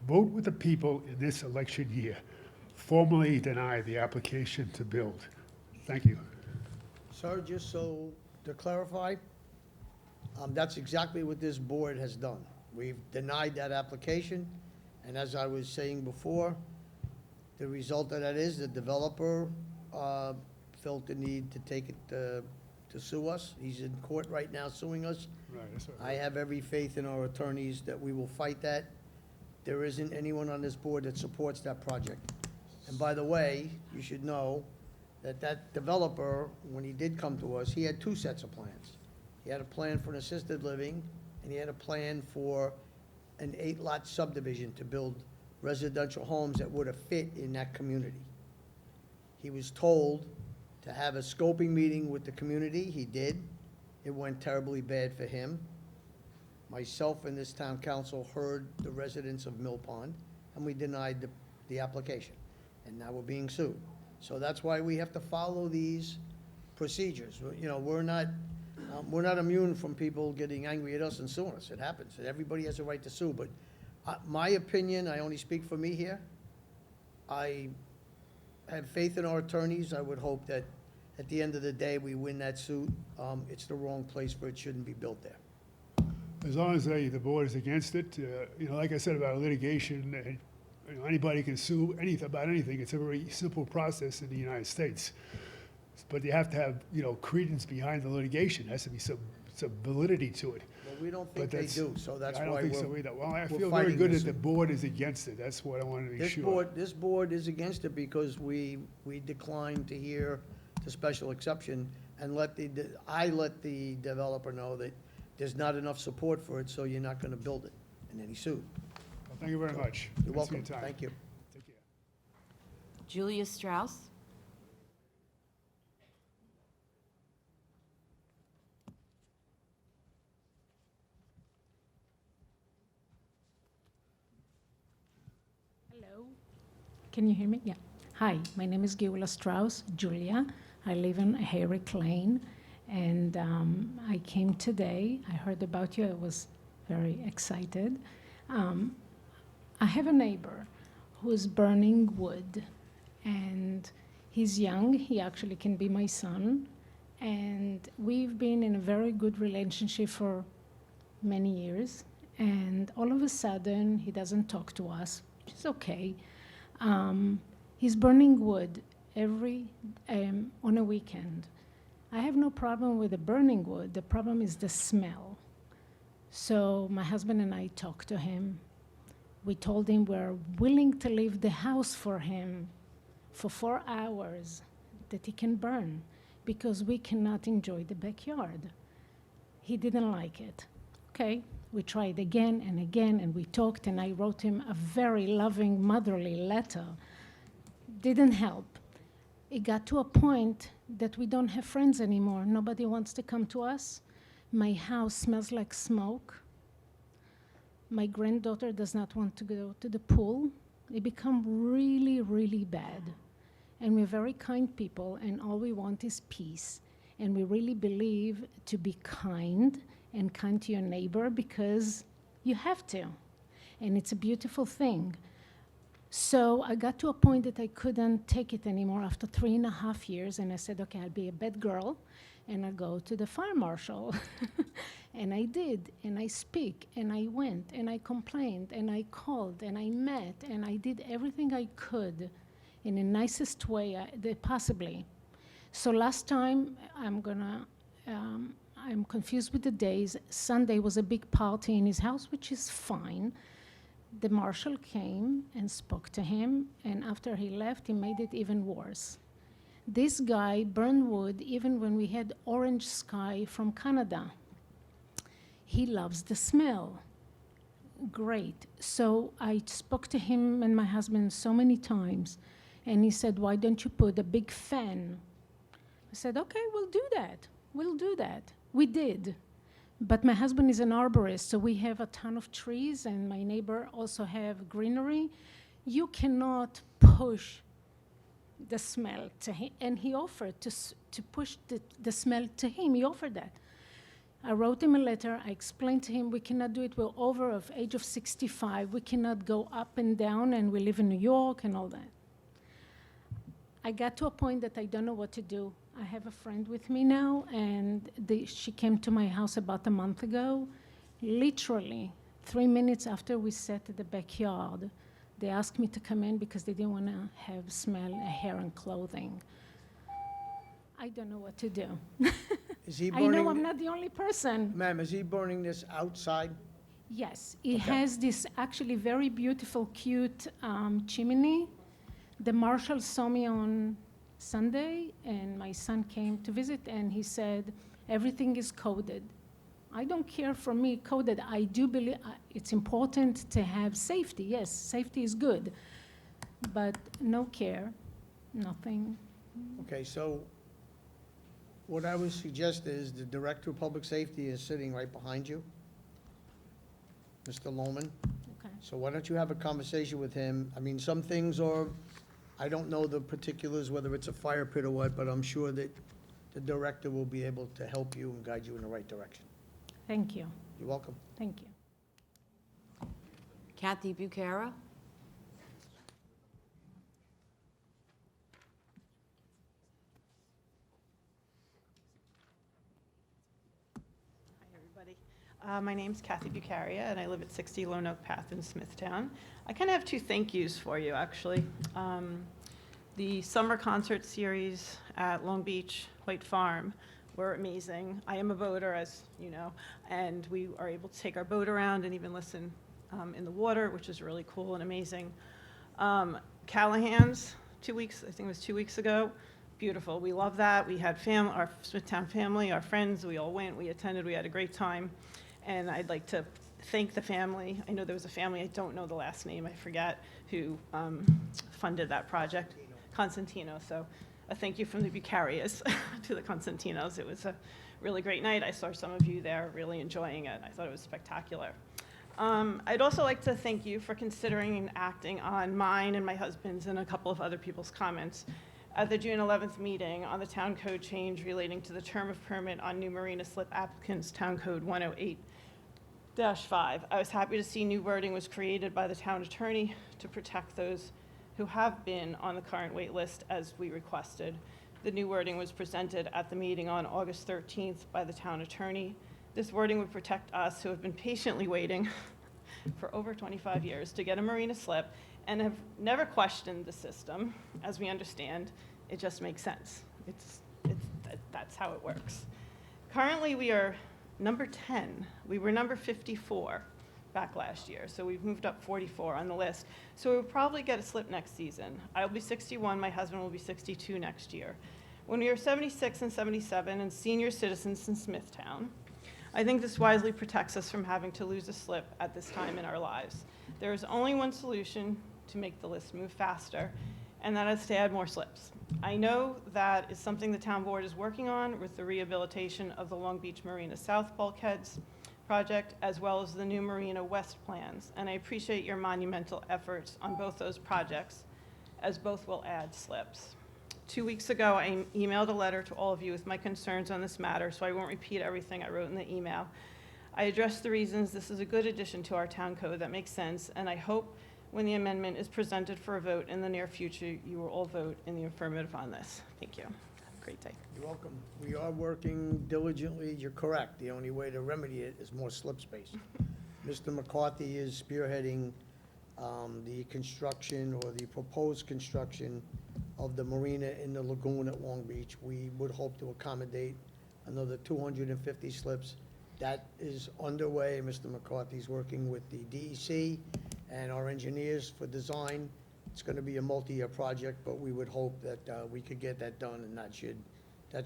Vote with the people in this election year. Formally deny the application to build. Thank you. Sir, just so to clarify, that's exactly what this board has done. We've denied that application, and as I was saying before, the result of that is the developer felt the need to take it to sue us. He's in court right now suing us. Right, that's what I have every faith in our attorneys that we will fight that. There isn't anyone on this board that supports that project. And by the way, you should know that that developer, when he did come to us, he had two sets of plans. He had a plan for an assisted living, and he had a plan for an 8-lot subdivision to build residential homes that would have fit in that community. He was told to have a scoping meeting with the community. He did. It went terribly bad for him. Myself and this town council heard the residents of Mill Pond, and we denied the application. And now we're being sued. So that's why we have to follow these procedures. You know, we're not immune from people getting angry at us and suing us. It happens, and everybody has a right to sue. But my opinion, I only speak for me here. I have faith in our attorneys. I would hope that at the end of the day, we win that suit. It's the wrong place where it shouldn't be built there. As long as the board is against it, like I said about litigation, anybody can sue about anything. It's a very simple process in the United States. But you have to have, credence behind the litigation. There has to be some validity to it. Well, we don't think they do, so that's why I don't think so we're either. Well, I we're feel very fighting good this. that the board is against it. That's what I wanted to be sure. This board is against it because we declined to hear the special exception and I let the developer know that there's not enough support for it, so you're not gonna build it. And then he sued. Well, thank you very much. You're Thanks for welcome. your time. Thank you. Take care. Julia Strauss. Hello. Can you hear me? Yeah. Hi, my name is Giula Strauss, Julia. I live in Herrick Lane, and I came today. I heard about you. I was very excited. I have a neighbor who's burning wood, and he's young. He actually can be my son, and we've been in a very good relationship for many years. And all of a sudden, he doesn't talk to us, which is okay. He's burning wood on a weekend. I have no problem with the burning wood. The problem is the smell. So my husband and I talked to him. We told him we're willing to leave the house for him for 4 hours that he can burn because we cannot enjoy the backyard. He didn't like it. Okay, we tried again and again, and we talked, and I wrote him a very loving, motherly letter. Didn't help. It got to a point that we don't have friends anymore. Nobody wants to come to us. My house smells like smoke. My granddaughter does not want to go to the pool. It become really, really bad. And we're very kind people, and all we want is peace. And we really believe to be kind and kind to your neighbor because you have to. And it's a beautiful thing. So I got to a point that I couldn't take it anymore after 3.5 years, and I said, okay, I'll be a bad girl, and I'll go to the fire marshal. And I did, and I speak, and I went, and I complained, and I called, and I met, and I did everything I could in the nicest way possibly. So last time, I'm confused with the days. Sunday was a big party in his house, which is fine. The marshal came and spoke to him, and after he left, he made it even worse. This guy burned wood even when we had orange sky from Canada. He loves the smell. Great. So I spoke to him and my husband so many times, and he said, why don't you put a big fan? I said, okay, we'll do that. We'll do that. We did. But my husband is an arborist, so we have a ton of trees, and my neighbor also have greenery. You cannot push the smell to him. And he offered to push the smell to him. He offered that. I wrote him a letter. I explained to him we cannot do it. We're over of age of 65. We cannot go up and down, and we live in New York and all that. I got to a point that I don't know what to do. I have a friend with me now, and she came to my house about a month ago. Literally, 3 minutes after we sat at the backyard, they asked me to come in because they didn't want to have smell hair and clothing. I don't know what to do. Is he I burning? know I'm not the only person. Ma'am, is he burning this outside? Yes, he Okay. has this actually very beautiful, cute chimney. The marshal saw me on Sunday, and my son came to visit, and he said, everything is coded. I don't care for me coded. I do believe it's important to have safety. Yes, safety is good, but no care, nothing. Okay, so what I would suggest is the Director of Public Safety is sitting right behind you, Mr. Lohman. Okay. So why don't you have a conversation with him? I mean, some things are, I don't know the particulars, whether it's a fire pit or what, but I'm sure that the director will be able to help you and guide you in the right direction. Thank you. You're welcome. Thank you. Kathy Bucara? Hi, everybody. My name's Kathy Bucaria, and I live at 60 Lone Oak Path in Smithtown. I kind of have two thank yous for you, actually. The summer concert series at Long Beach White Farm were amazing. I am a boater, as you know, and we are able to take our boat around and even listen in the water, which is really cool and amazing. Callahan's, I think it was 2 weeks ago. Beautiful. We love that. We had our Smithtown family, our friends. We all went. We attended. We had a great time. And I'd like to thank the family. I know there was a family, I don't know the last name, I forget, who funded that project. Constantino. So a thank you from the Bucarias to the Constantinos. It was a really great night. I saw some of you there really enjoying it. I thought it was spectacular. I'd also like to thank you for considering and acting on mine and my husband's and a couple of other people's comments at the June 11th meeting on the town code change relating to the term of permit on new marina slip applicants, town code 108-5. I was happy to see new wording was created by the town attorney to protect those who have been on the current wait list as we requested. The new wording was presented at the meeting on August 13th by the town attorney. This wording would protect us who have been patiently waiting for over 25 years to get a marina slip and have never questioned the system. As we understand, it just makes sense. That's how it works. Currently, we are number 10. We were number 54 back last year, so we've moved up 44 on the list. So we'll probably get a slip next season. I'll be 61, my husband will be 62 next year. When we are 76 and 77 and senior citizens in Smithtown, I think this wisely protects us from having to lose a slip at this time in our lives. There is only one solution to make the list move faster, and that is to add more slips. I know that is something the town board is working on with the rehabilitation of the Long Beach Marina South bulkheads project, as well as the new Marina West plans, and I appreciate your monumental efforts on both those projects, as both will add slips. 2 weeks ago, I emailed a letter to all of you with my concerns on this matter, so I won't repeat everything I wrote in the email. I addressed the reasons this is a good addition to our town code that makes sense, and I hope when the amendment is presented for a vote in the near future, you will all vote in the affirmative on this. Thank you. Have a great day. You're welcome. We are working diligently. You're correct. The only way to remedy it is more slip space. Mr. McCarthy is spearheading the construction or the proposed construction of the marina in the lagoon at Long Beach. We would hope to accommodate another 250 slips. That is underway. Mr. McCarthy's working with the DEC and our engineers for design, It's gonna be a multi-year project, but we would hope that we could get that done, and that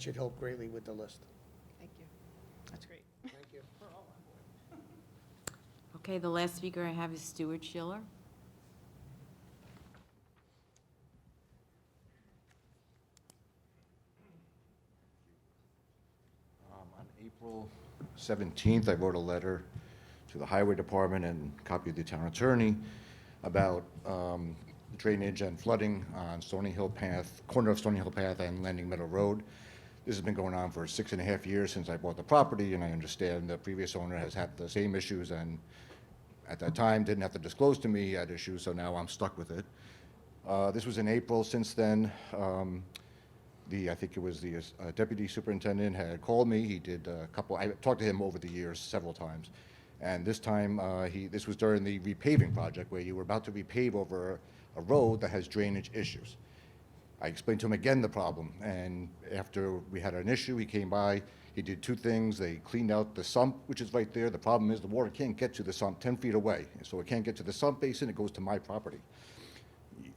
should help greatly with the list. Thank you. That's great. Thank you. Okay, the last speaker I have is Stuart Schiller. On April 17th, I wrote a letter to the Highway Department and copy of the town attorney about drainage and flooding on Stony Hill Path, corner of Stony Hill Path and Landing Meadow Road. This has been going on for 6.5 years since I bought the property, and I understand the previous owner has had the same issues, and at that time didn't have to disclose to me he had issues, so now I'm stuck with it. This was in April. Since then, I think it was the deputy superintendent had called me. He did a couple, I talked to him over the years several times. And this time, this was during the repaving project where you were about to repave over a road that has drainage issues. I explained to him again the problem, and after we had an issue, he came by. He did two things. They cleaned out the sump, which is right there. The problem is the water can't get to the sump 10 feet away. So it can't get to the sump basin, it goes to my property.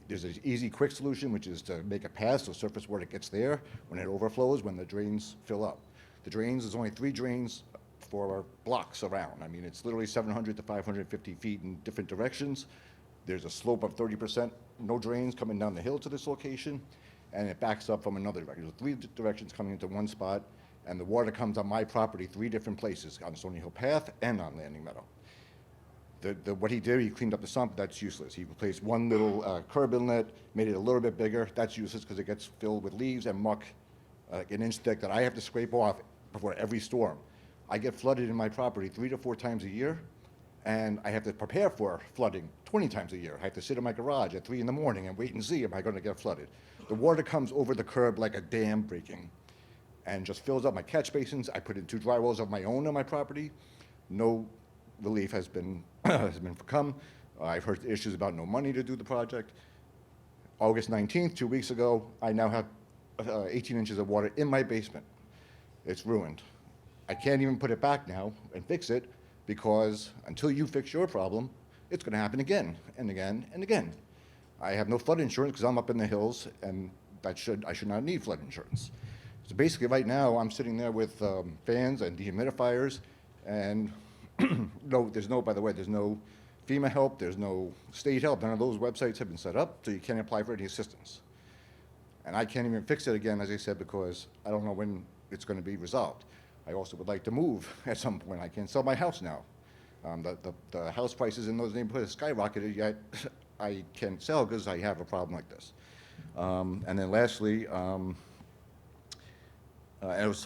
There's an easy, quick solution, which is to make a path so surface water gets there when it overflows, when the drains fill up. The drains, there's only 3 drains for blocks around. I mean, it's literally 700 to 550 feet in different directions. There's a slope of 30%, no drains coming down the hill to this location, and it backs up from another direction. There's 3 directions coming into one spot, and the water comes on my property 3 different places, on Stony Hill Path and on Landing Meadow. What he did, he cleaned up the sump. That's useless. He replaced one little curb inlet, made it a little bit bigger. That's useless because it gets filled with leaves and muck, like an inch thick, that I have to scrape off before every storm. I get flooded in my property 3 to 4 times a year, and I have to prepare for flooding 20 times a year. I have to sit in my garage at 3 in the morning and wait and see, am I going to get flooded? The water comes over the curb like a dam breaking and just fills up my catch basins. I put in 2 dry wells of my own on my property. No relief has been come. I've heard issues about no money to do the project. August 19th, 2 weeks ago, I now have 18 inches of water in my basement. It's ruined. I can't even put it back now and fix it because until you fix your problem, it's going to happen again and again and again. I have no flood insurance because I'm up in the hills, and I should not need flood insurance. So basically, right now, I'm sitting there with fans and dehumidifiers, and by the way, there's no FEMA help, there's no state help. None of those websites have been set up, so you can't apply for any assistance. And I can't even fix it again, as I said, because I don't know when it's going to be resolved. I also would like to move at some point. I can't sell my house now. The house prices in those neighborhoods skyrocketed, yet I can't sell because I have a problem like this. And then lastly, so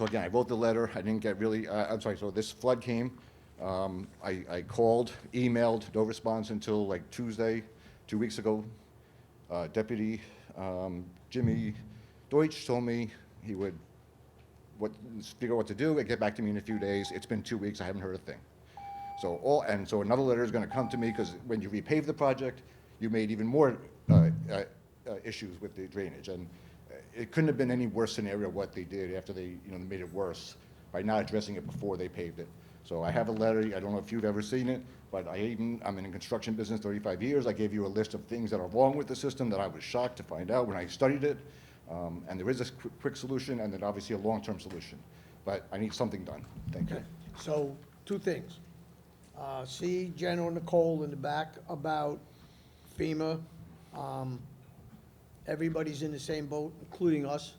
again, I wrote the letter. I didn't get really, so this flood came. I called, emailed, no response until like Tuesday, 2 weeks ago. Deputy Jimmy Deutsch told me he would figure out what to do and get back to me in a few days. It's been 2 weeks, I haven't heard a thing. So another letter is going to come to me because when you repave the project, you made even more issues with the drainage. And it couldn't have been any worse scenario what they did after they made it worse by not addressing it before they paved it. So I have a letter. I don't know if you've ever seen it, but I'm in the construction business 35 years. I gave you a list of things that are wrong with the system that I was shocked to find out when I studied it. And there is a quick solution and then obviously a long-term solution. But I need something done. Thank you. So, 2 things. See General Nicole in the back about FEMA. Everybody's in the same boat, including us.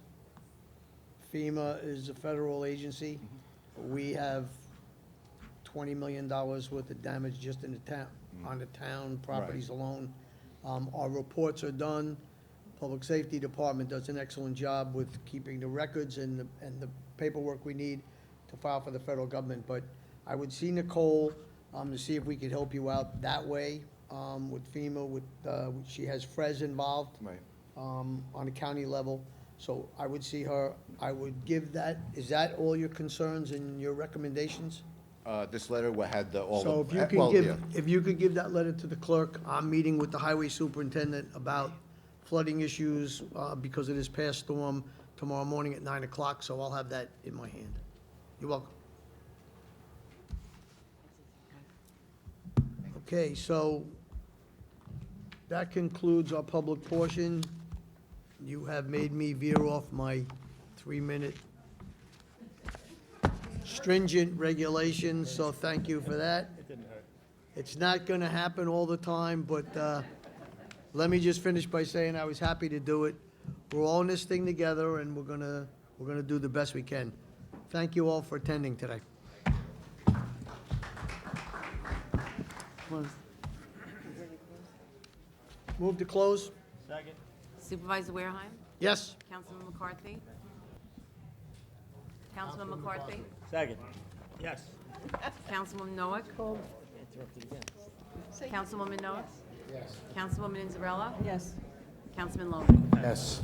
FEMA is a federal agency. We have $20 million worth of damage just in the town, on the town properties alone. Our reports are done. Public Safety Department does an excellent job with keeping the records and the paperwork we need to file for the federal government. But I would see Nicole to see if we could help you out that way with FEMA. She has FRES involved on the county level. So I would see her. I would give that. Is that all your concerns and your recommendations? This letter had all So of... if you could give that letter to the clerk, I'm meeting with the highway superintendent about flooding issues because of this past storm tomorrow morning at 9 o'clock, so I'll have that in my hand. You're welcome. Okay, so That concludes our public portion. You have made me veer off my 3-minute stringent regulations, so thank you for that. It's not going to happen all the time, but let me just finish by saying I was happy to do it. We're all in this thing together, and we're gonna do the best we can. Thank you all for attending today. Close. Move to close? Supervisor Wareheim? Yes? Councilman McCarthy? Councilman McCarthy? Second. Yes. Councilwoman Noack? Councilwoman Noack? Yes. Councilwoman Inzarella? Yes. Councilman Logan? Yes.